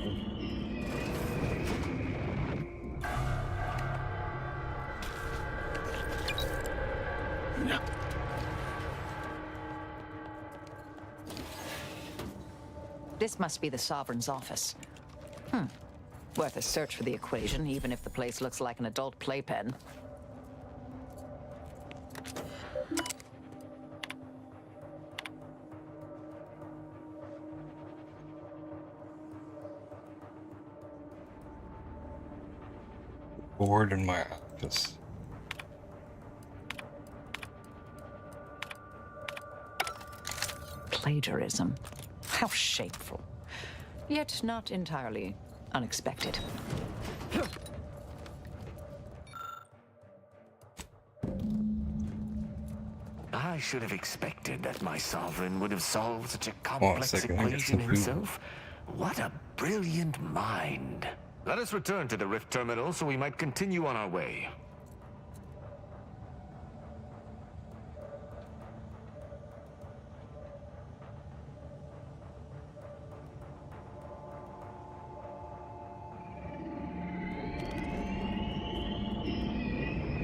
This must be the Sovereign's office. Worth a search for the equation, even if the place looks like an adult playpen. Board in my office. Plagiarism. How shameful. Yet not entirely unexpected. I should have expected that my sovereign would have solved such a complex equation himself. What a brilliant mind. Let us return to the Rift Terminal so we might continue on our way.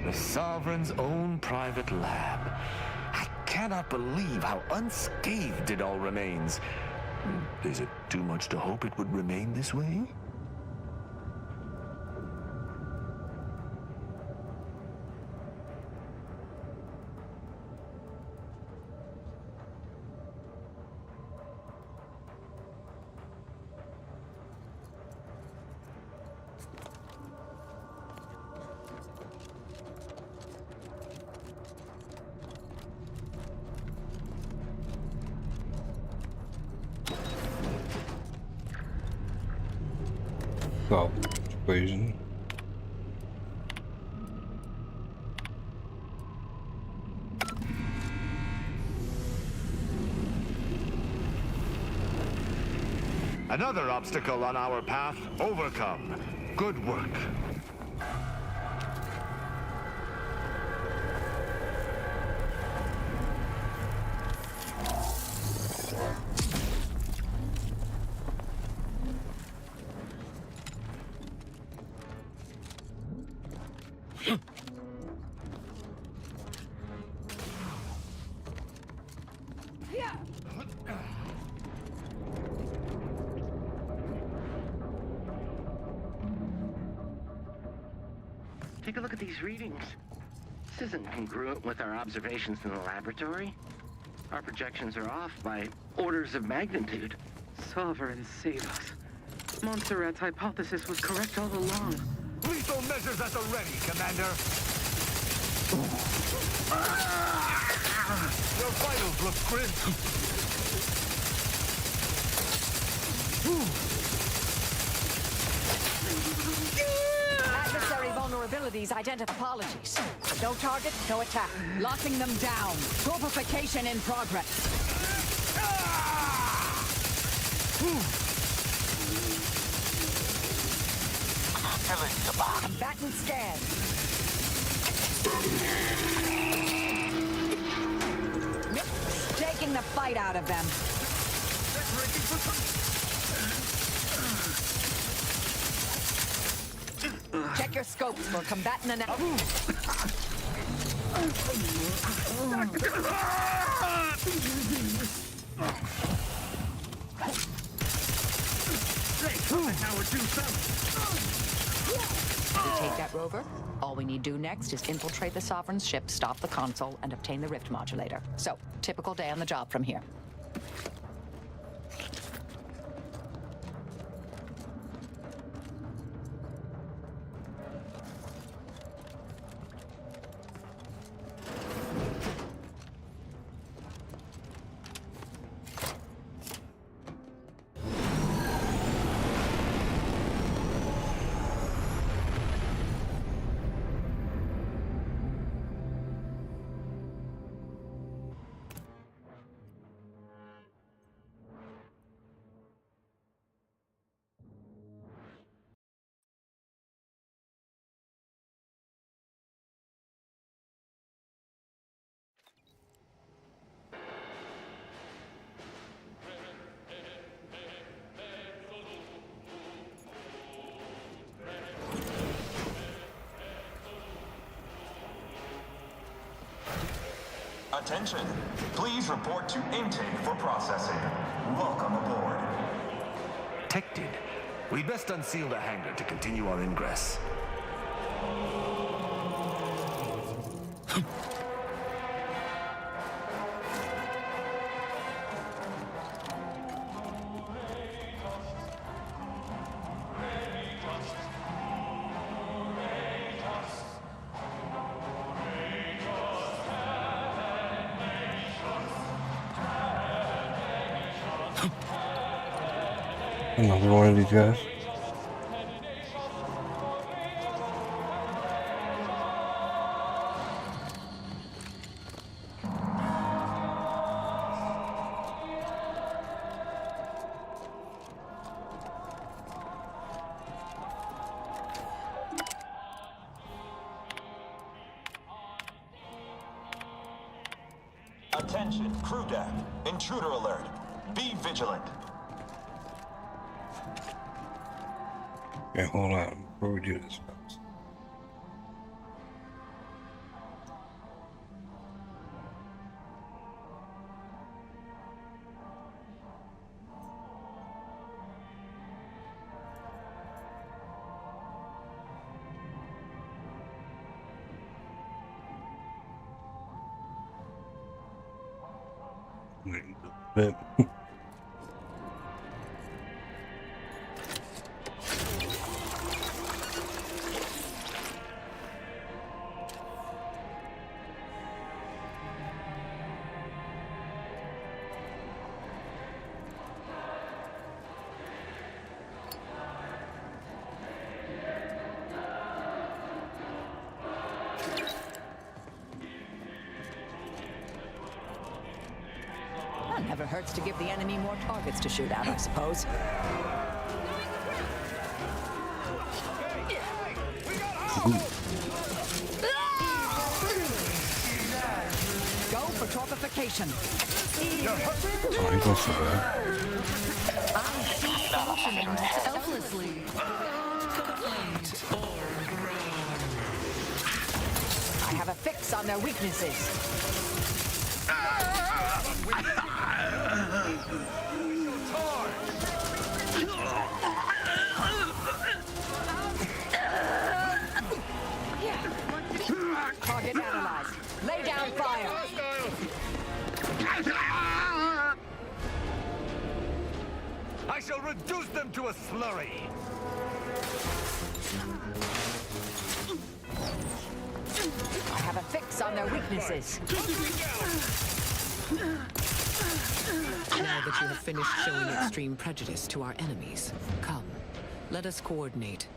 The Sovereign's own private lab. I cannot believe how unscathed it all remains. Is it too much to hope it would remain this way? Solve the equation. Another obstacle on our path overcome. Good work. Take a look at these readings. This isn't congruent with our observations in the laboratory. Our projections are off by orders of magnitude. Sovereign save us. Montserrat's hypothesis was correct all along. Lethal measures at the ready, Commander. Your vitals look grim. Adversary vulnerabilities identified. Apologies. No target, no attack. Locking them down. Torpification in progress. Combatant scan. Taking the fight out of them. Check your scopes for combatant analysis. We take that rover. All we need do next is infiltrate the Sovereign's ship, stop the console, and obtain the rift modulator. So, typical day on the job from here. Attention. Please report to intake for processing. Welcome aboard. Detected. We'd best unseal the hangar to continue our ingress. Another one of these guys. Attention, crew deck. Intruder alert. Be vigilant. Okay, hold on before we do this. Wait a bit. Never hurts to give the enemy more targets to shoot at, I suppose. Go for torpification. Oh, he goes for that. I see functioning selflessly. I have a fix on their weaknesses. Target analyzed. Lay down fire. I shall reduce them to a slurry. I have a fix on their weaknesses. Now that you have finished showing extreme prejudice to our enemies, come, let us coordinate.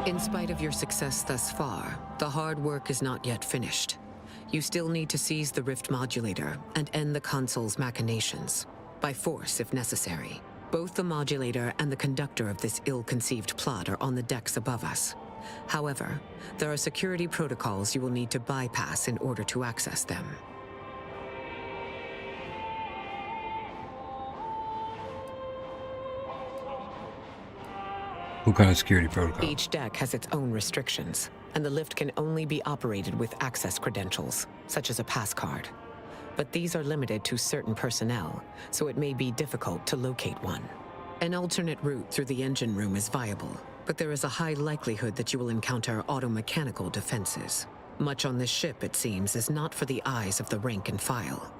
In spite of your success thus far, the hard work is not yet finished. You still need to seize the rift modulator and end the console's machinations, by force if necessary. Both the modulator and the conductor of this ill-conceived plot are on the decks above us. However, there are security protocols you will need to bypass in order to access them. What kind of security protocol? Each deck has its own restrictions, and the lift can only be operated with access credentials, such as a pass card. But these are limited to certain personnel, so it may be difficult to locate one. An alternate route through the engine room is viable, but there is a high likelihood that you will encounter automechanical defenses. Much on this ship, it seems, is not for the eyes of the rank and file.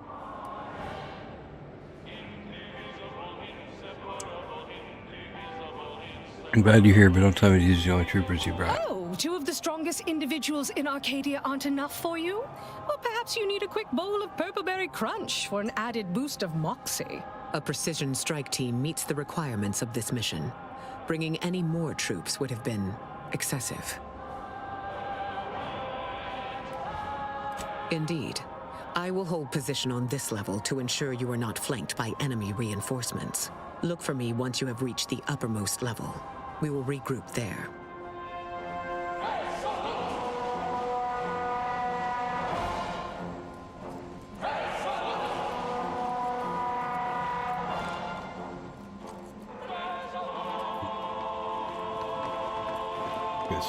I'm glad you're here, but don't tell me these are the only troopers you brought. Oh, two of the strongest individuals in Arcadia aren't enough for you? Or perhaps you need a quick bowl of purpleberry crunch for an added boost of moxie. A precision strike team meets the requirements of this mission. Bringing any more troops would have been excessive. Indeed. I will hold position on this level to ensure you are not flanked by enemy reinforcements. Look for me once you have reached the uppermost level. We will regroup there.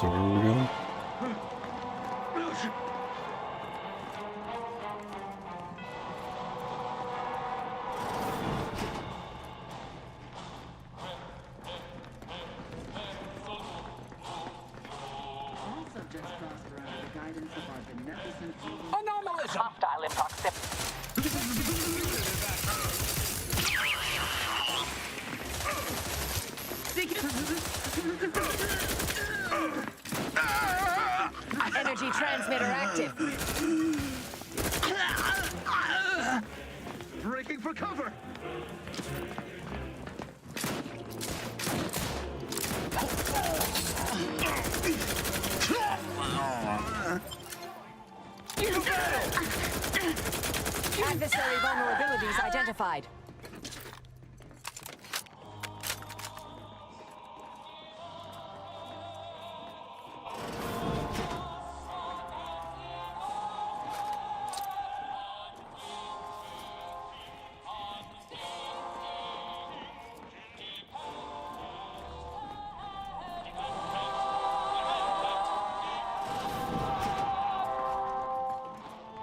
So where are we going? Anomalism! Hostile in proximity. Energy transmitter active. Breaking for cover! Adversary vulnerabilities identified.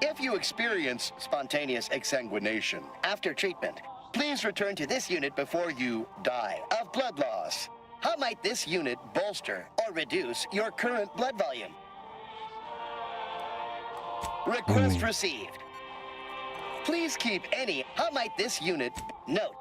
If you experience spontaneous exsanguination after treatment, please return to this unit before you die of blood loss. How might this unit bolster or reduce your current blood volume? Request received. Please keep any. How might this unit note?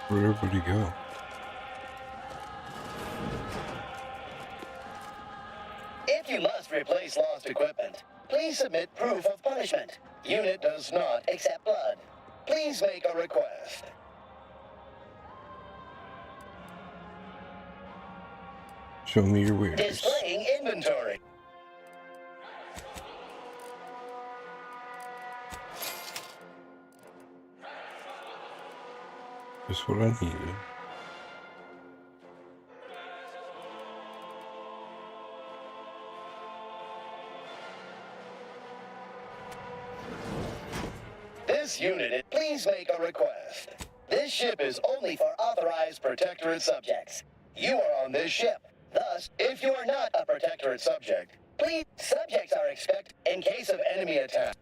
Where'd everybody go? If you must replace lost equipment, please submit proof of punishment. Unit does not accept blood. Please make a request. Show me your wares. Displaying inventory. Just what I needed. This unit, please make a request. This ship is only for authorized Protectorate subjects. You are on this ship. Thus, if you are not a Protectorate subject, please, subjects are expected in case of enemy attack.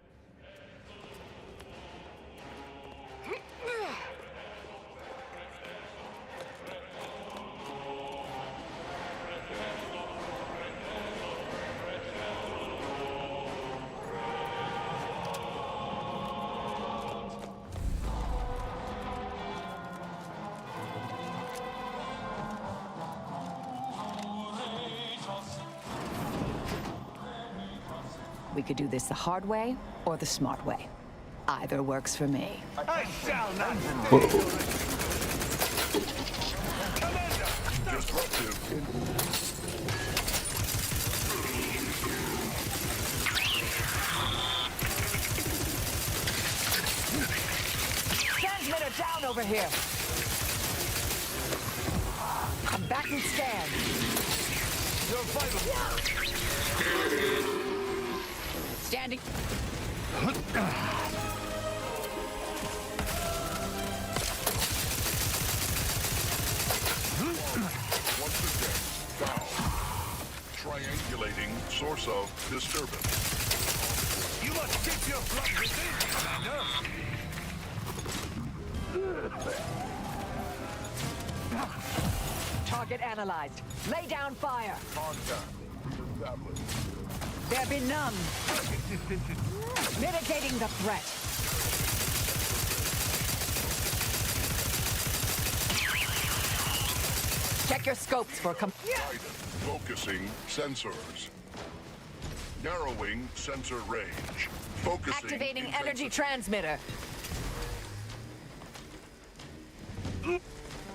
We could do this the hard way or the smart way. Either works for me. I shall not. Transmitter down over here. I'm back in scan. You're vital. Standing. Once again, down. Triangulating source of disturbance. You must keep your blood within, Commander. Target analyzed. Lay down fire. Contact established. There be none. Mitigating the threat. Check your scopes for Guidance. Focusing sensors. Narrowing sensor range. Focusing. Activating energy transmitter.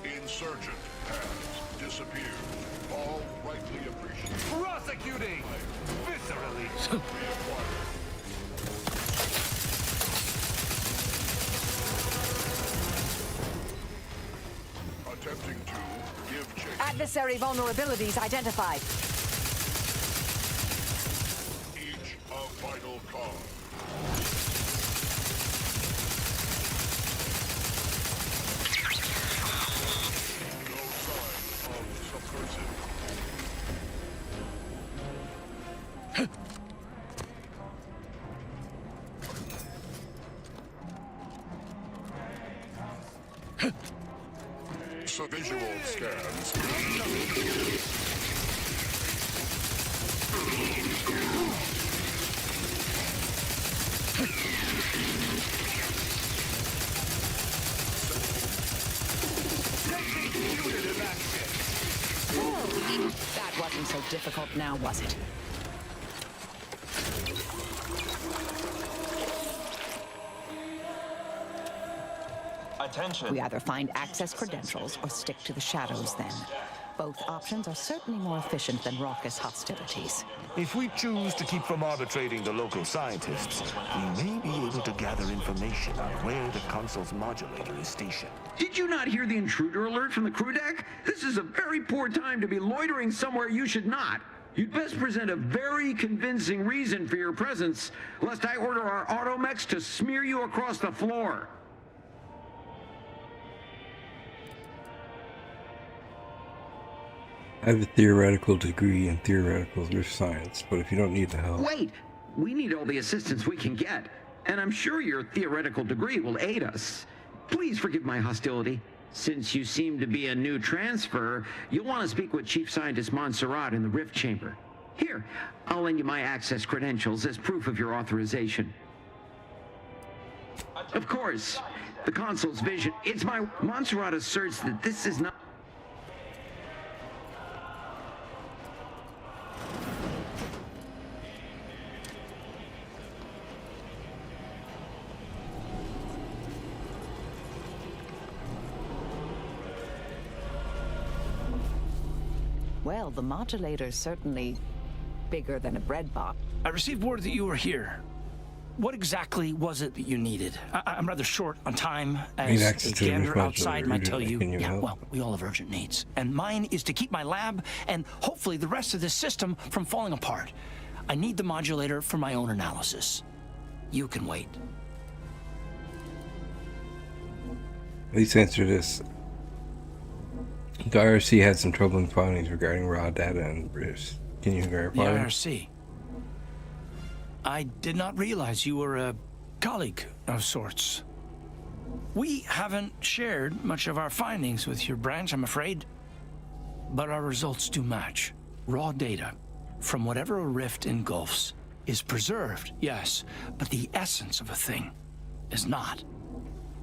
Insurgent has disappeared. All rightly appreciated. Prosecuting! Viscerally! Attempting to give chase. Adversary vulnerabilities identified. Each a vital cause. No sign of subversive. Visual scans. That wasn't so difficult now, was it? Attention. We either find access credentials or stick to the shadows then. Both options are certainly more efficient than raucous hostilities. If we choose to keep from arbitrating the local scientists, we may be able to gather information on where the console's modulator is stationed. Did you not hear the intruder alert from the crew deck? This is a very poor time to be loitering somewhere you should not. You'd best present a very convincing reason for your presence, lest I order our automechs to smear you across the floor. I have a theoretical degree in theoretical rift science, but if you don't need the help... Wait! We need all the assistance we can get, and I'm sure your theoretical degree will aid us. Please forgive my hostility. Since you seem to be a new transfer, you'll want to speak with Chief Scientist Montserrat in the Rift Chamber. Here, I'll lend you my access credentials as proof of your authorization. Of course, the console's vision... It's my... Montserrat asserts that this is not... Well, the modulator's certainly bigger than a bread box. I received word that you were here. What exactly was it that you needed? I'm rather short on time, as a gander outside might tell you. Yeah, well, we all have urgent needs. And mine is to keep my lab and hopefully the rest of this system from falling apart. I need the modulator for my own analysis. You can wait. At least answer this. The IRC had some troubling findings regarding raw data and rifts. Can you verify The them? IRC? I did not realize you were a colleague of sorts. We haven't shared much of our findings with your branch, I'm afraid. But our results do match. Raw data from whatever a rift engulfs is preserved, yes, but the essence of a thing is not.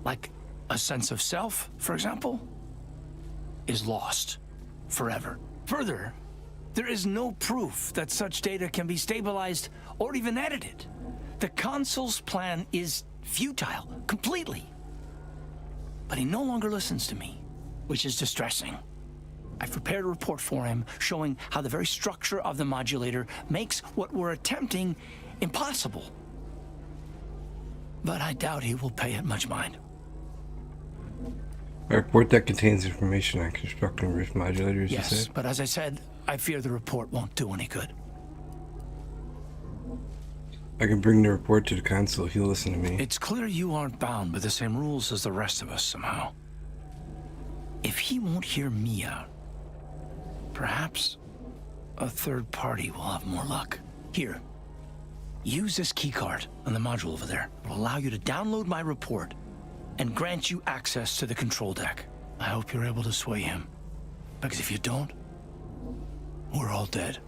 Like a sense of self, for example, is lost forever. Further, there is no proof that such data can be stabilized or even edited. The consul's plan is futile, completely. But he no longer listens to me, which is distressing. I've prepared a report for him showing how the very structure of the modulator makes what we're attempting impossible. But I doubt he will pay it much mind. A report that contains information on constructing rift modulators, Yes, you said? but as I said, I fear the report won't do any good. I can bring the report to the consul if he'll listen to me. It's clear you aren't bound by the same rules as the rest of us somehow. If he won't hear me out, perhaps a third party will have more luck. Here, use this keycard on the module over there. It will allow you to download my report and grant you access to the control deck. I hope you're able to sway him, because if you don't, we're all dead.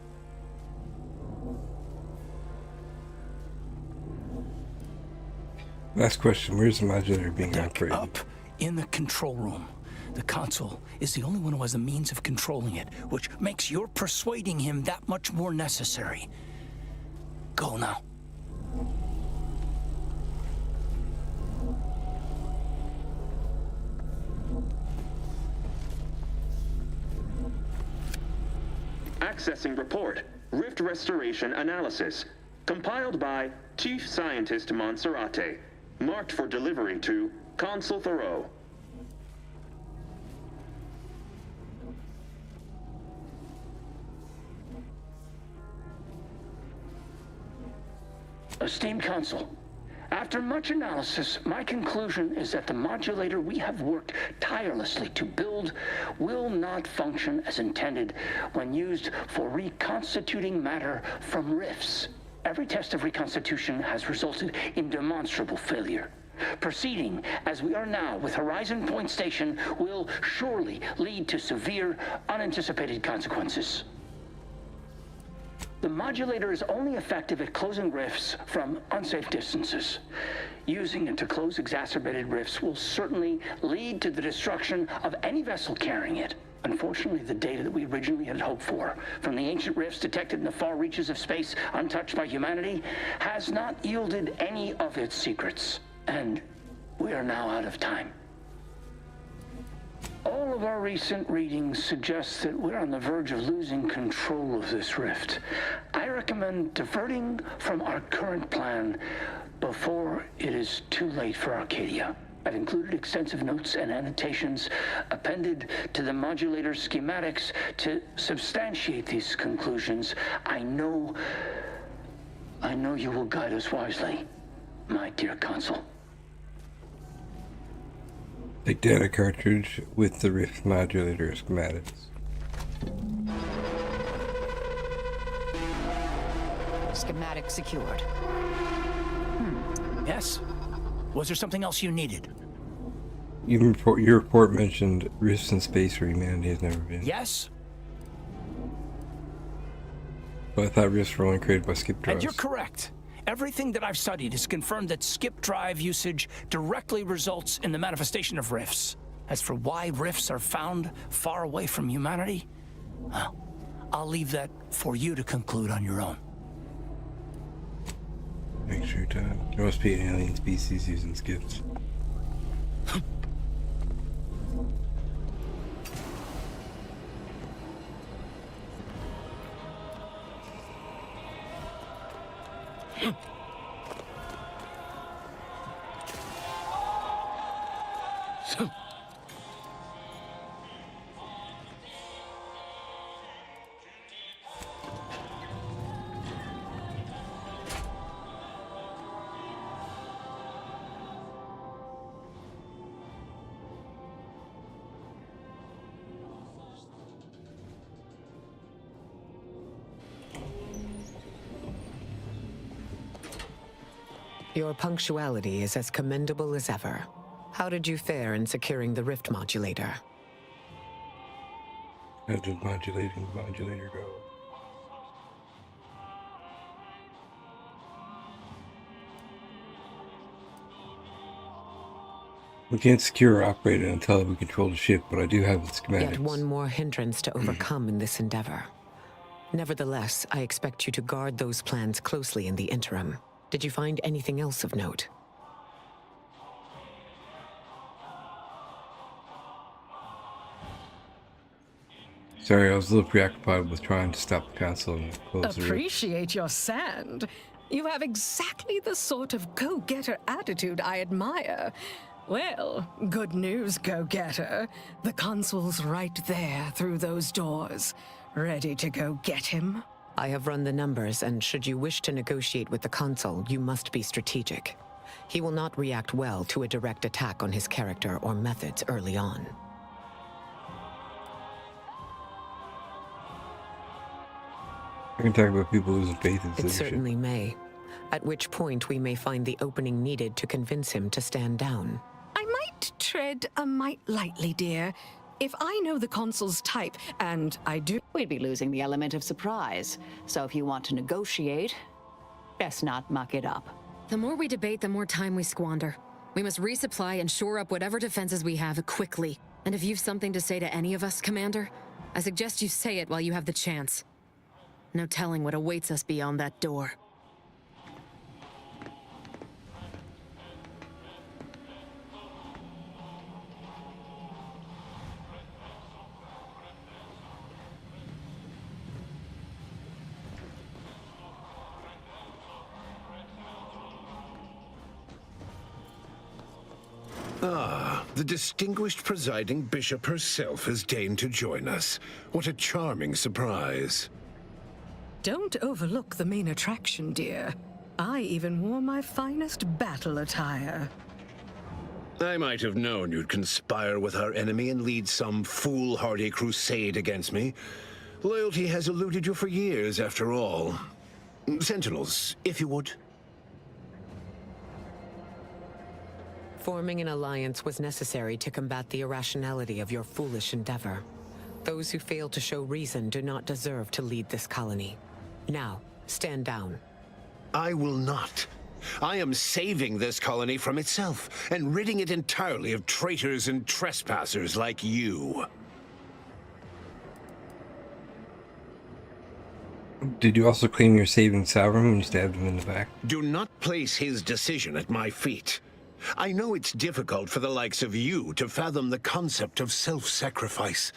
Last question, where's the modulator being operated? Up in the control room. The console is the only one who has the means of controlling it, which makes your persuading him that much more necessary. go now. Accessing report. Rift restoration analysis. Compiled by Chief Scientist Monserrate. Marked for delivery to Consul Thoreau. Esteemed Consul, after much analysis, my conclusion is that the modulator we have worked tirelessly to build will not function as intended when used for reconstituting matter from rifts. Every test of reconstitution has resulted in demonstrable failure. Proceeding as we are now with Horizon Point Station will surely lead to severe, unanticipated consequences. The modulator is only effective at closing rifts from unsafe distances. Using it to close exacerbated rifts will certainly lead to the destruction of any vessel carrying it. Unfortunately, the data that we originally had hoped for from the ancient rifts detected in the far reaches of space untouched by humanity has not yielded any of its secrets. And we are now out of time. All of our recent readings suggest that we're on the verge of losing control of this rift. I recommend diverting from our current plan before it is too late for Arcadia. I've included extensive notes and annotations appended to the modulator schematics to substantiate these conclusions. I know you will guide us wisely, my dear Consul. A data cartridge with the Rift modulator schematics. Schematic secured. Yes? Was there something else you needed? Your report mentioned rifts in space where humanity has never been. Yes? But I thought rifts were only created by skip drives. And you're correct. Everything that I've studied has confirmed that skip drive usage directly results in the manifestation of rifts. As for why rifts are found far away from humanity, well, I'll leave that for you to conclude on your own. Make sure to. There must be an alien species using skips. Your punctuality is as commendable as ever. How did you fare in securing the rift modulator? How did modulating the modulator go? We can't secure or operate it until we control the ship, but I do have the schematics. Yet one more hindrance to overcome in this endeavor. Nevertheless, I expect you to guard those plans closely in the interim. Did you find anything else of note? Sorry, I was a little preoccupied with trying to stop the console and close the rift. Appreciate your sand. You have exactly the sort of go-getter attitude I admire. Well, good news, go-getter. The consul's right there through those doors, ready to go get him. I have run the numbers, and should you wish to negotiate with the consul, you must be strategic. He will not react well to a direct attack on his character or methods early on. I can talk about people losing faith in It leadership. certainly may. At which point we may find the opening needed to convince him to stand down. I might tread a mite lightly, dear. If I know the consul's type, and I do... We'd be losing the element of surprise. So if you want to negotiate, best not muck it up. The more we debate, the more time we squander. We must resupply and shore up whatever defenses we have quickly. And if you've something to say to any of us, Commander, I suggest you say it while you have the chance. No telling what awaits us beyond that door. Ah, the distinguished presiding bishop herself has deigned to join us. What a charming surprise. Don't overlook the main attraction, dear. I even wore my finest battle attire. I might have known you'd conspire with our enemy and lead some foolhardy crusade against me. Loyalty has eluded you for years, after all. Sentinels, if you would. Forming an alliance was necessary to combat the irrationality of your foolish endeavor. Those who fail to show reason do not deserve to lead this colony. Now, stand down. I will not. I am saving this colony from itself, and ridding it entirely of traitors and trespassers like you. Did you also claim you're saving Sovereign when you stabbed him in the back? Do not place his decision at my feet. I know it's difficult for the likes of you to fathom the concept of self-sacrifice,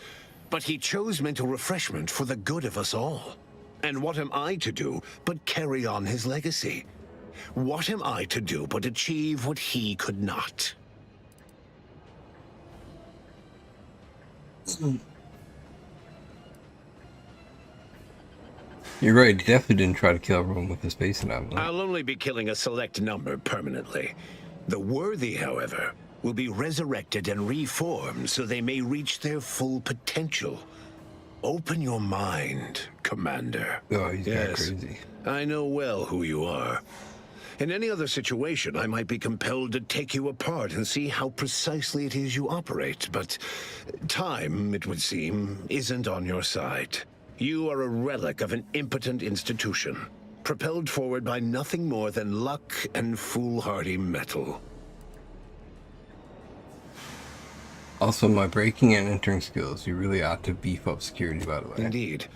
but he chose mental refreshment for the good of us all. And what am I to do but carry on his legacy? What am I to do but achieve what he could not? You're right, he definitely didn't try to kill everyone with the space anomaly. I'll only be killing a select number permanently. The worthy, however, will be resurrected and reformed so they may reach their full potential. Open your mind, Commander. Oh, he's got crazy. I know well who you are. In any other situation, I might be compelled to take you apart and see how precisely it is you operate, but time, it would seem, isn't on your side. You are a relic of an impotent institution, propelled forward by nothing more than luck and foolhardy metal. Also, my breaking and entering skills, you really ought to beef up security, by the way. Indeed.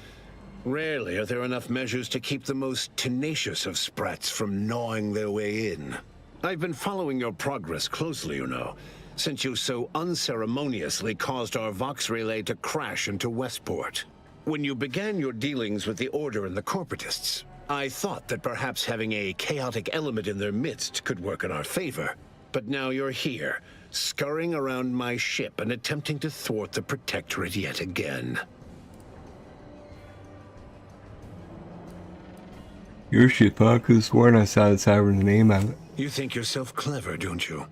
Rarely are there enough measures to keep the most tenacious of sprats from gnawing their way in. I've been following your progress closely, you know, since you so unceremoniously caused our Vox relay to crash into Westport. When you began your dealings with the Order and the Corporatists, I thought that perhaps having a chaotic element in their midst could work in our favor. But now you're here, scurrying around my ship and attempting to thwart the Protectorate yet again. Your ship, I could have sworn I saw the Sovereign's name on it. You think yourself clever, don't you?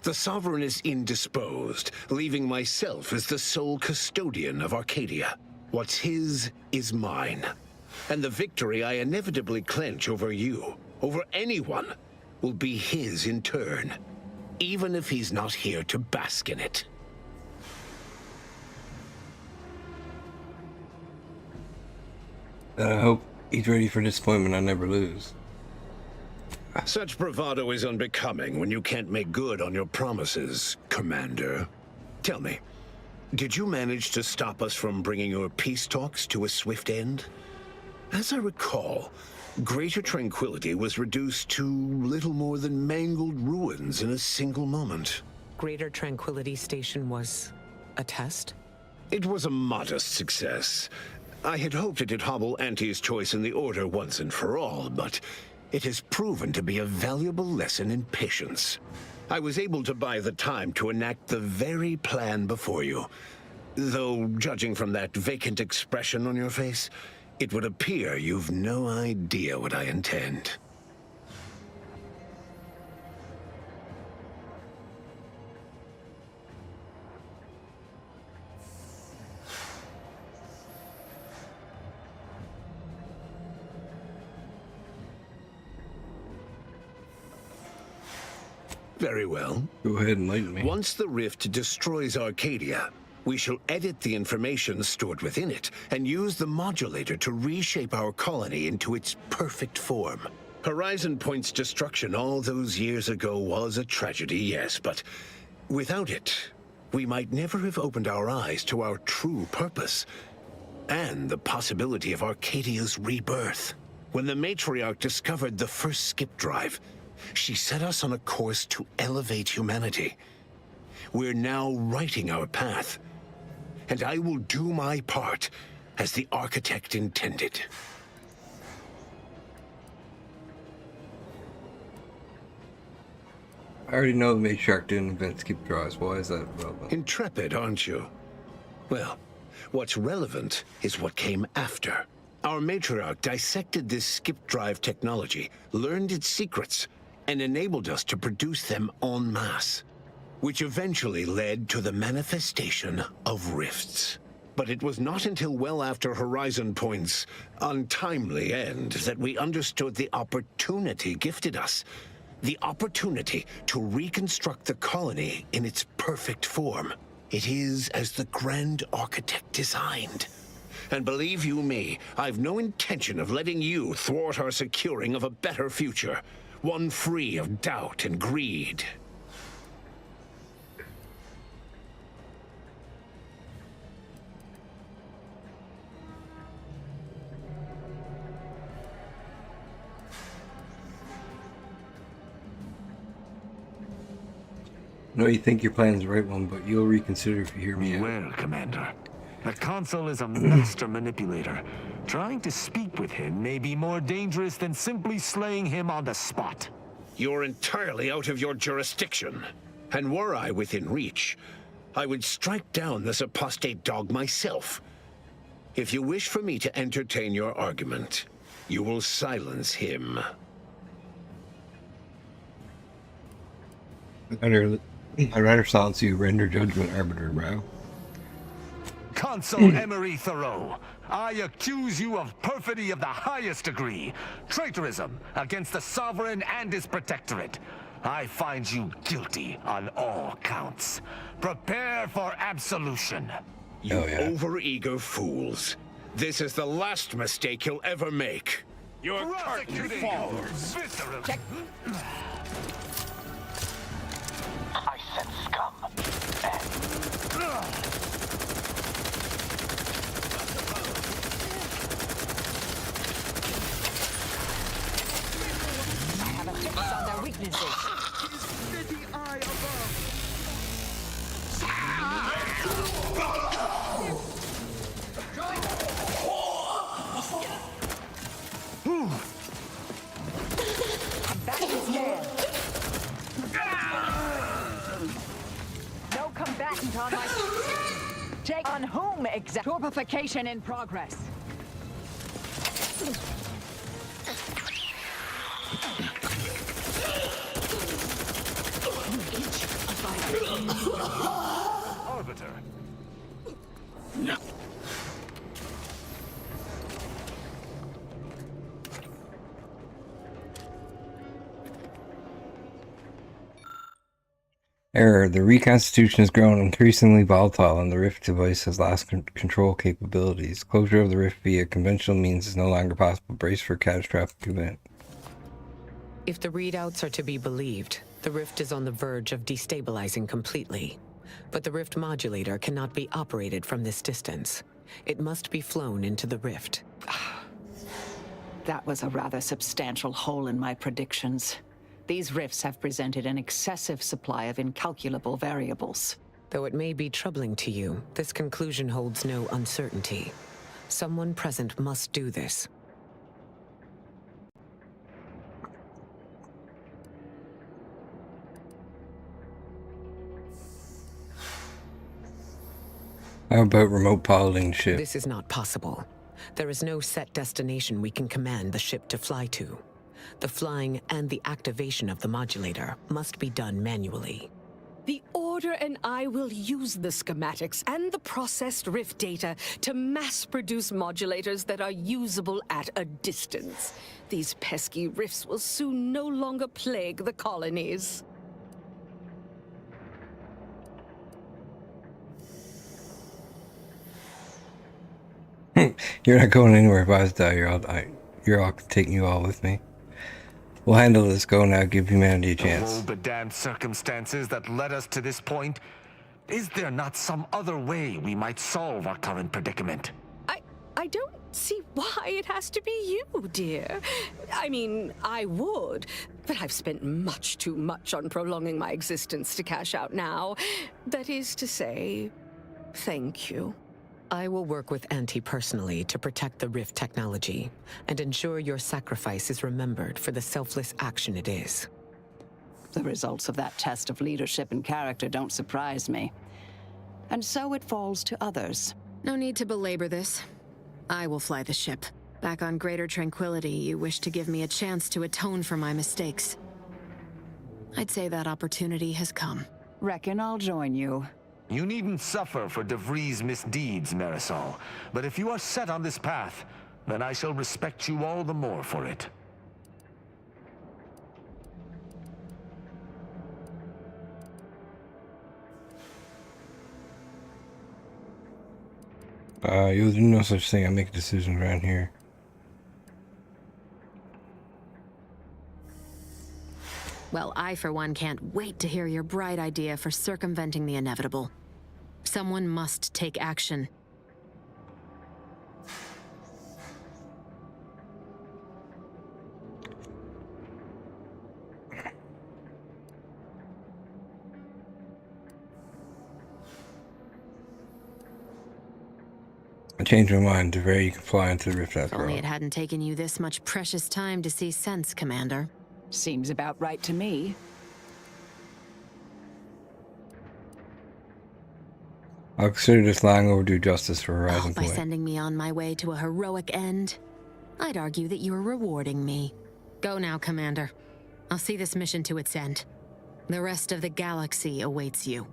The Sovereign is indisposed, leaving myself as the sole custodian of Arcadia. What's his is mine. And the victory I inevitably clench over you, over anyone, will be his in turn, even if he's not here to bask in it. I hope he's ready for disappointment. I never lose. Such bravado is unbecoming when you can't make good on your promises, Commander. Tell me, did you manage to stop us from bringing your peace talks to a swift end? As I recall, Greater Tranquility was reduced to little more than mangled ruins in a single moment. Greater Tranquility Station was a test? It was a modest success. I had hoped it'd hobble Auntie's choice in the Order once and for all, but it has proven to be a valuable lesson in patience. I was able to buy the time to enact the very plan before you. Though, judging from that vacant expression on your face, it would appear you've no idea what I intend. Very well. Go ahead and enlighten me. Once the rift destroys Arcadia, we shall edit the information stored within it and use the modulator to reshape our colony into its perfect form. Horizon Point's destruction all those years ago was a tragedy, yes, but without it, we might never have opened our eyes to our true purpose and the possibility of Arcadia's rebirth. When the matriarch discovered the first skip drive, she set us on a course to elevate humanity. We're now writing our path, and I will do my part as the architect intended. I already know the matriarch didn't invent skip drives. Why is that relevant? Intrepid, aren't you? Well, what's relevant is what came after. Our matriarch dissected this skip drive technology, learned its secrets, and enabled us to produce them en masse, which eventually led to the manifestation of rifts. But it was not until well after Horizon Point's untimely end that we understood the opportunity gifted us. The opportunity to reconstruct the colony in its perfect form. It is as the Grand Architect designed. And believe you me, I've no intention of letting you thwart our securing of a better future. One free of doubt and greed. No, you think your plan's the right one, but you'll reconsider if you hear me out. Well, Commander, the Consul is a master manipulator. Trying to speak with him may be more dangerous than simply slaying him on the spot. You're entirely out of your jurisdiction. And were I within reach, I would strike down this apostate dog myself. If you wish for me to entertain your argument, you will silence him. I'd rather silence you, render judgment, arbiter, bro. Consul Emery Thoreau, I accuse you of perfidy of the highest degree, traitorism against the sovereign and his protectorate. I find you guilty on all counts. Prepare for absolution. You overeager fools. This is the last mistake you'll ever make. Your curtain falls. I sense scum. I have a fix on their weaknesses. Back to stand. No combatant on my... Take on whom exactly? Torpification in progress. Arbiter. Error. The reconstitution has grown increasingly volatile and the Rift device has lost control capabilities. Closure of the Rift via conventional means is no longer possible. Brace for catastrophic event. If the readouts are to be believed, the Rift is on the verge of destabilizing completely. But the Rift modulator cannot be operated from this distance. It must be flown into the Rift. That was a rather substantial hole in my predictions. These rifts have presented an excessive supply of incalculable variables. Though it may be troubling to you, this conclusion holds no uncertainty. Someone present must do this. How about remote piloting ship? This is not possible. There is no set destination we can command the ship to fly to. The flying and the activation of the modulator must be done manually. The Order and I will use the schematics and the processed Rift data to mass-produce modulators that are usable at a distance. These pesky Rifts will soon no longer plague the colonies. You're not going anywhere if I die. You're all taking you all with me. We'll handle this. Go now. Give humanity a chance. Of all the damned circumstances that led us to this point, is there not some other way we might solve our current predicament? I don't see why it has to be you, dear. I mean, I would, but I've spent much too much on prolonging my existence to cash out now. That is to say, thank you. I will work with Auntie personally to protect the Rift technology and ensure your sacrifice is remembered for the selfless action it is. The results of that test of leadership and character don't surprise me. And so it falls to others. No need to belabor this. I will fly the ship. Back on Greater Tranquility, you wish to give me a chance to atone for my mistakes. I'd say that opportunity has come. Reckon I'll join you. You needn't suffer for De Vries' misdeeds, Marisol. But if you are set on this path, then I shall respect you all the more for it. You'll do no such thing. I make decisions around here. Well, I, for one, can't wait to hear your bright idea for circumventing the inevitable. Someone must take action. I changed my mind. DeVere, you can fly into the rift after all. If only it hadn't taken you this much precious time to see sense, Commander. Seems about right to me. I'll consider this long overdue justice for Horizon By Point. sending me on my way to a heroic end, I'd argue that you're rewarding me. Go now, Commander. I'll see this mission to its end. The rest of the galaxy awaits you.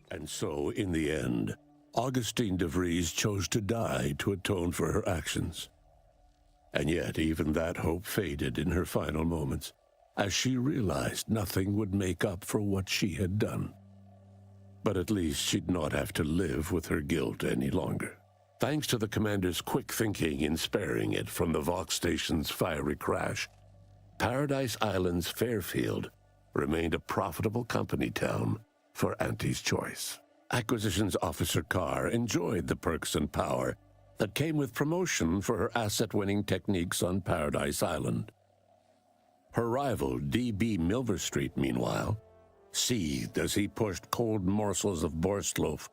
And so, in the end, Augustine de Vries chose to die to atone for her actions. And yet, even that hope faded in her final moments, as she realized nothing would make up for what she had done. But at least she'd not have to live with her guilt any longer. Thanks to the Commander's quick thinking in sparing it from the Vox Station's fiery crash, Paradise Island's Fairfield remained a profitable company town for Auntie's choice. Acquisitions Officer Carr enjoyed the perks and power that came with promotion for her asset-winning techniques on Paradise Island. Her rival, D.B. Milverstreet, meanwhile, seethed as he pushed cold morsels of Borstloaf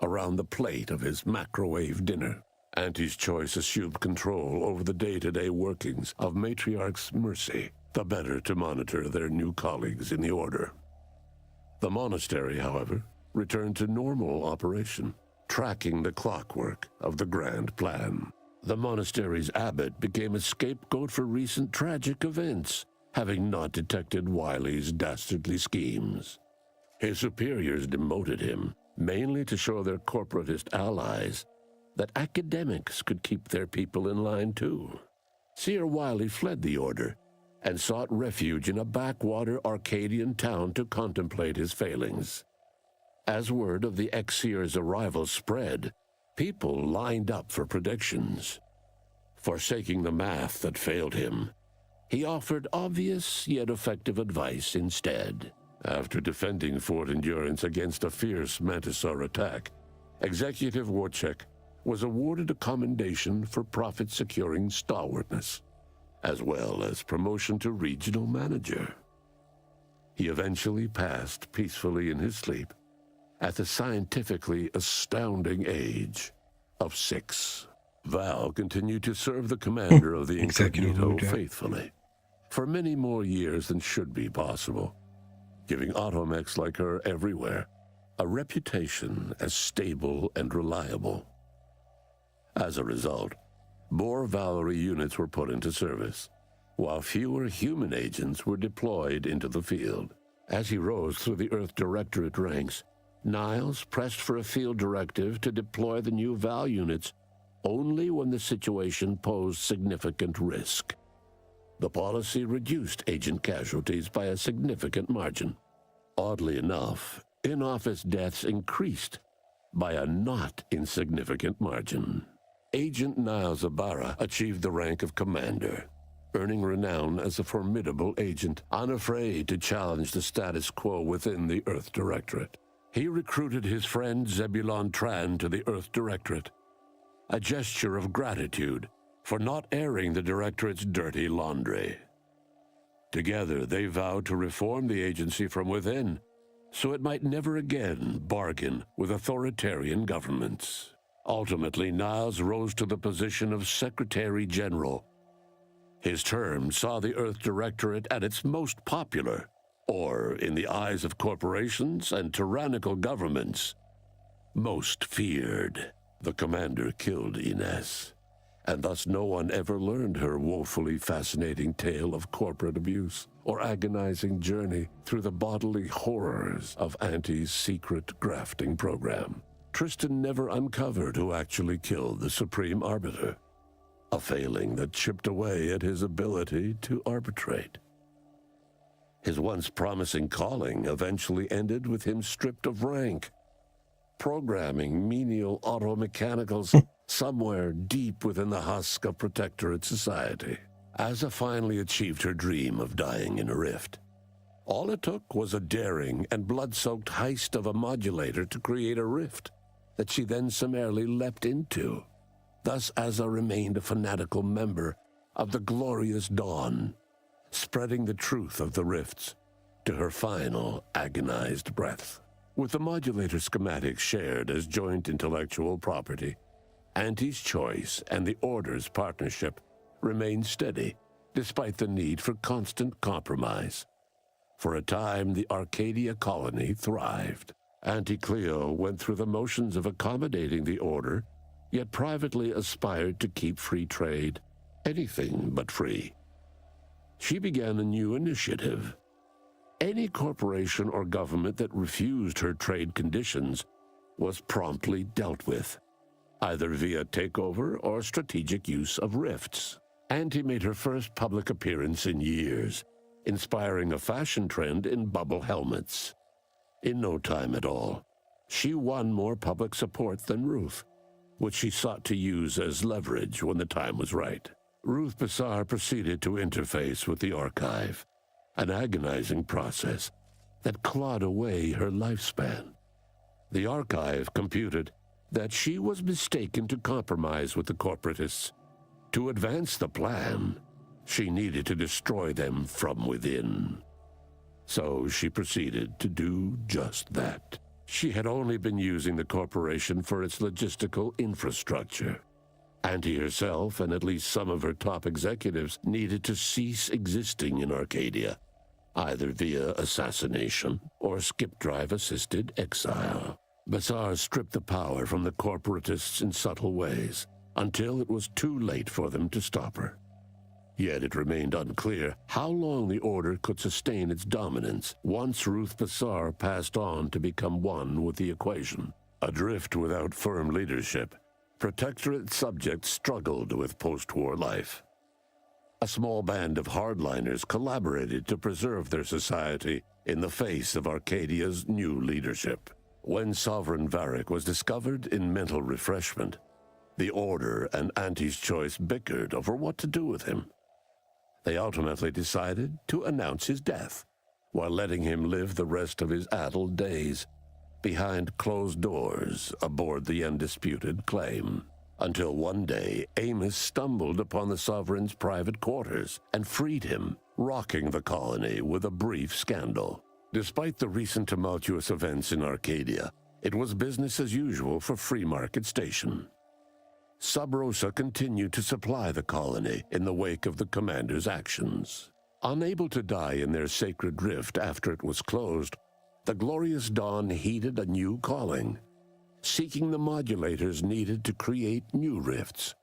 around the plate of his macrowave dinner. Auntie's choice assumed control over the day-to-day workings of Matriarch's Mercy, the better to monitor their new colleagues in the Order. The monastery, however, returned to normal operation, tracking the clockwork of the grand plan. The monastery's abbot became a scapegoat for recent tragic events, having not detected Wiley's dastardly schemes. His superiors demoted him, mainly to show their corporatist allies that academics could keep their people in line too. Seer Wiley fled the Order and sought refuge in a backwater Arcadian town to contemplate his failings. As word of the ex-seer's arrival spread, people lined up for predictions. Forsaking the math that failed him, he offered obvious yet effective advice instead. After defending Fort Endurance against a fierce Mantisaur attack, Executive Warchek was awarded a commendation for profit-securing stalwartness, as well as promotion to regional manager. He eventually passed peacefully in his sleep at the scientifically astounding age of 6. Val continued to serve the commander of the Incognito faithfully for many more years than should be possible, giving automechs like her everywhere a reputation as stable and reliable. As a result, more Valerie units were put into service, while fewer human agents were deployed into the field. As he rose through the Earth Directorate ranks, Niles pressed for a field directive to deploy the new Val units only when the situation posed significant risk. The policy reduced agent casualties by a significant margin. Oddly enough, in-office deaths increased, by a not insignificant margin. Agent Niles Ibarra achieved the rank of commander, earning renown as a formidable agent, unafraid to challenge the status quo within the Earth Directorate. He recruited his friend Zebulon Tran to the Earth Directorate, a gesture of gratitude for not airing the Directorate's dirty laundry. Together, they vowed to reform the agency from within, so it might never again bargain with authoritarian governments. Ultimately, Niles rose to the position of Secretary General. His term saw the Earth Directorate at its most popular, or, in the eyes of corporations and tyrannical governments, most feared. The commander killed Ines, and thus no one ever learned her woefully fascinating tale of corporate abuse or agonizing journey through the bodily horrors of Auntie's secret grafting program. Tristan never uncovered who actually killed the Supreme Arbiter, a failing that chipped away at his ability to arbitrate. His once promising calling eventually ended with him stripped of rank, programming menial auto-mechanicals somewhere deep within the husk of Protectorate society. Asa finally achieved her dream of dying in a rift. All it took was a daring and blood-soaked heist of a modulator to create a rift that she then summarily leapt into. Thus Asa remained a fanatical member of the Glorious Dawn, spreading the truth of the rifts to her final agonized breath. With the modulator schematics shared as joint intellectual property, Auntie's choice and the Order's partnership remained steady, despite the need for constant compromise. For a time, the Arcadia colony thrived. Auntie Cleo went through the motions of accommodating the Order, yet privately aspired to keep free trade anything but free. She began a new initiative. Any corporation or government that refused her trade conditions was promptly dealt with, either via takeover or strategic use of rifts. Auntie made her first public appearance in years, inspiring a fashion trend in bubble helmets. In no time at all, she won more public support than Ruth, which she sought to use as leverage when the time was right. Ruth Bassar proceeded to interface with the archive, an agonizing process that clawed away her lifespan. The archive computed that she was mistaken to compromise with the corporatists. To advance the plan, she needed to destroy them from within. So she proceeded to do just that. She had only been using the corporation for its logistical infrastructure. Auntie herself and at least some of her top executives needed to cease existing in Arcadia, either via assassination or skip-drive-assisted exile. Bassar stripped the power from the corporatists in subtle ways, until it was too late for them to stop her. Yet it remained unclear how long the Order could sustain its dominance once Ruth Bassar passed on to become one with the equation. Adrift without firm leadership, Protectorate subjects struggled with post-war life. A small band of hardliners collaborated to preserve their society in the face of Arcadia's new leadership. When Sovereign Varric was discovered in mental refreshment, the Order and Auntie's Choice bickered over what to do with him. They ultimately decided to announce his death, while letting him live the rest of his addled days behind closed doors aboard the undisputed claim. Until one day, Amos stumbled upon the Sovereign's private quarters and freed him, rocking the colony with a brief scandal. Despite the recent tumultuous events in Arcadia, it was business as usual for Free Market Station. Sub Rosa continued to supply the colony in the wake of the commander's actions. Unable to die in their sacred rift after it was closed, the Glorious Dawn heeded a new calling, seeking the modulators needed to create new rifts,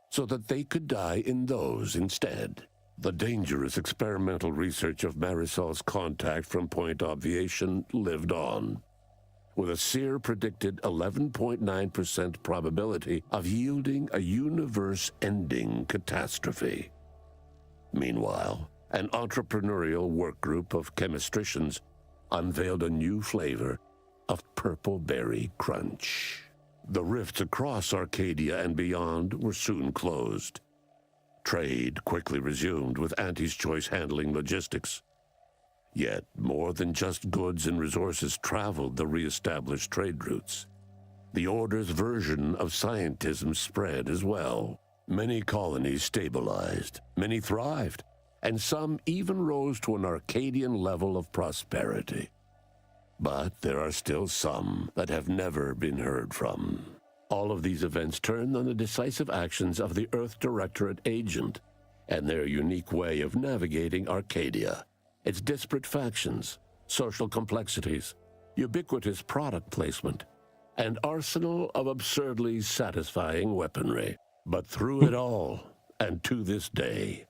so that they could die in those instead. The dangerous experimental research of Marisol's contact from Point Obviation lived on, with a Seer predicted 11.9% probability of yielding a universe-ending catastrophe. Meanwhile, an entrepreneurial work group of chemistricians unveiled a new flavor of purple berry crunch. The rifts across Arcadia and beyond were soon closed. Trade quickly resumed, with Auntie's Choice handling logistics. Yet, more than just goods and resources traveled the re-established trade routes. The Order's version of scientism spread as well. Many colonies stabilized, many thrived, and some even rose to an Arcadian level of prosperity. But there are still some that have never been heard from. All of these events turned on the decisive actions of the Earth Directorate agent and their unique way of navigating Arcadia, its disparate factions, social complexities, ubiquitous product placement, and arsenal of absurdly satisfying weaponry. But through it all, and to this day,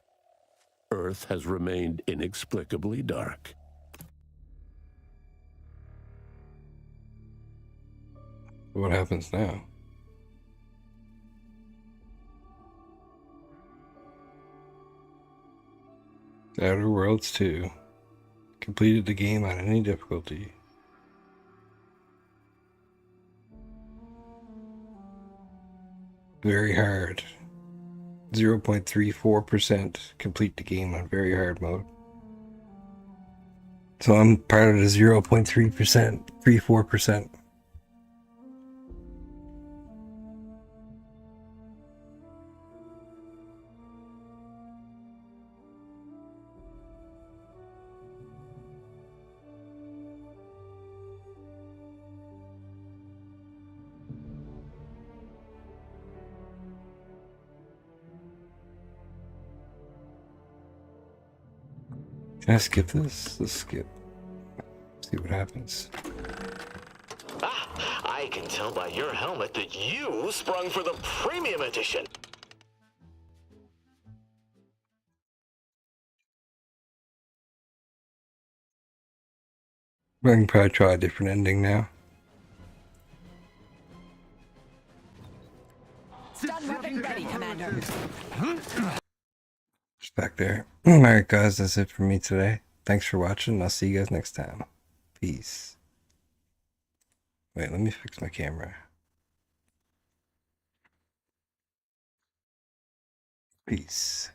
Earth has remained inexplicably dark. What happens now? Outer Worlds 2. Completed the game on any difficulty. Very hard. 0.34% complete the game on very hard mode. So I'm part of the 0.3%, 34%. Can I skip this? Let's skip. See what happens. Ah, I can tell by your helmet that you sprung for the premium edition. I can probably try a different ending now. Stun weapon ready, Commander. Just back there. Alright guys, that's it for me today. Thanks for watching. I'll see you guys next time. Peace. Wait, let me fix my camera. Peace.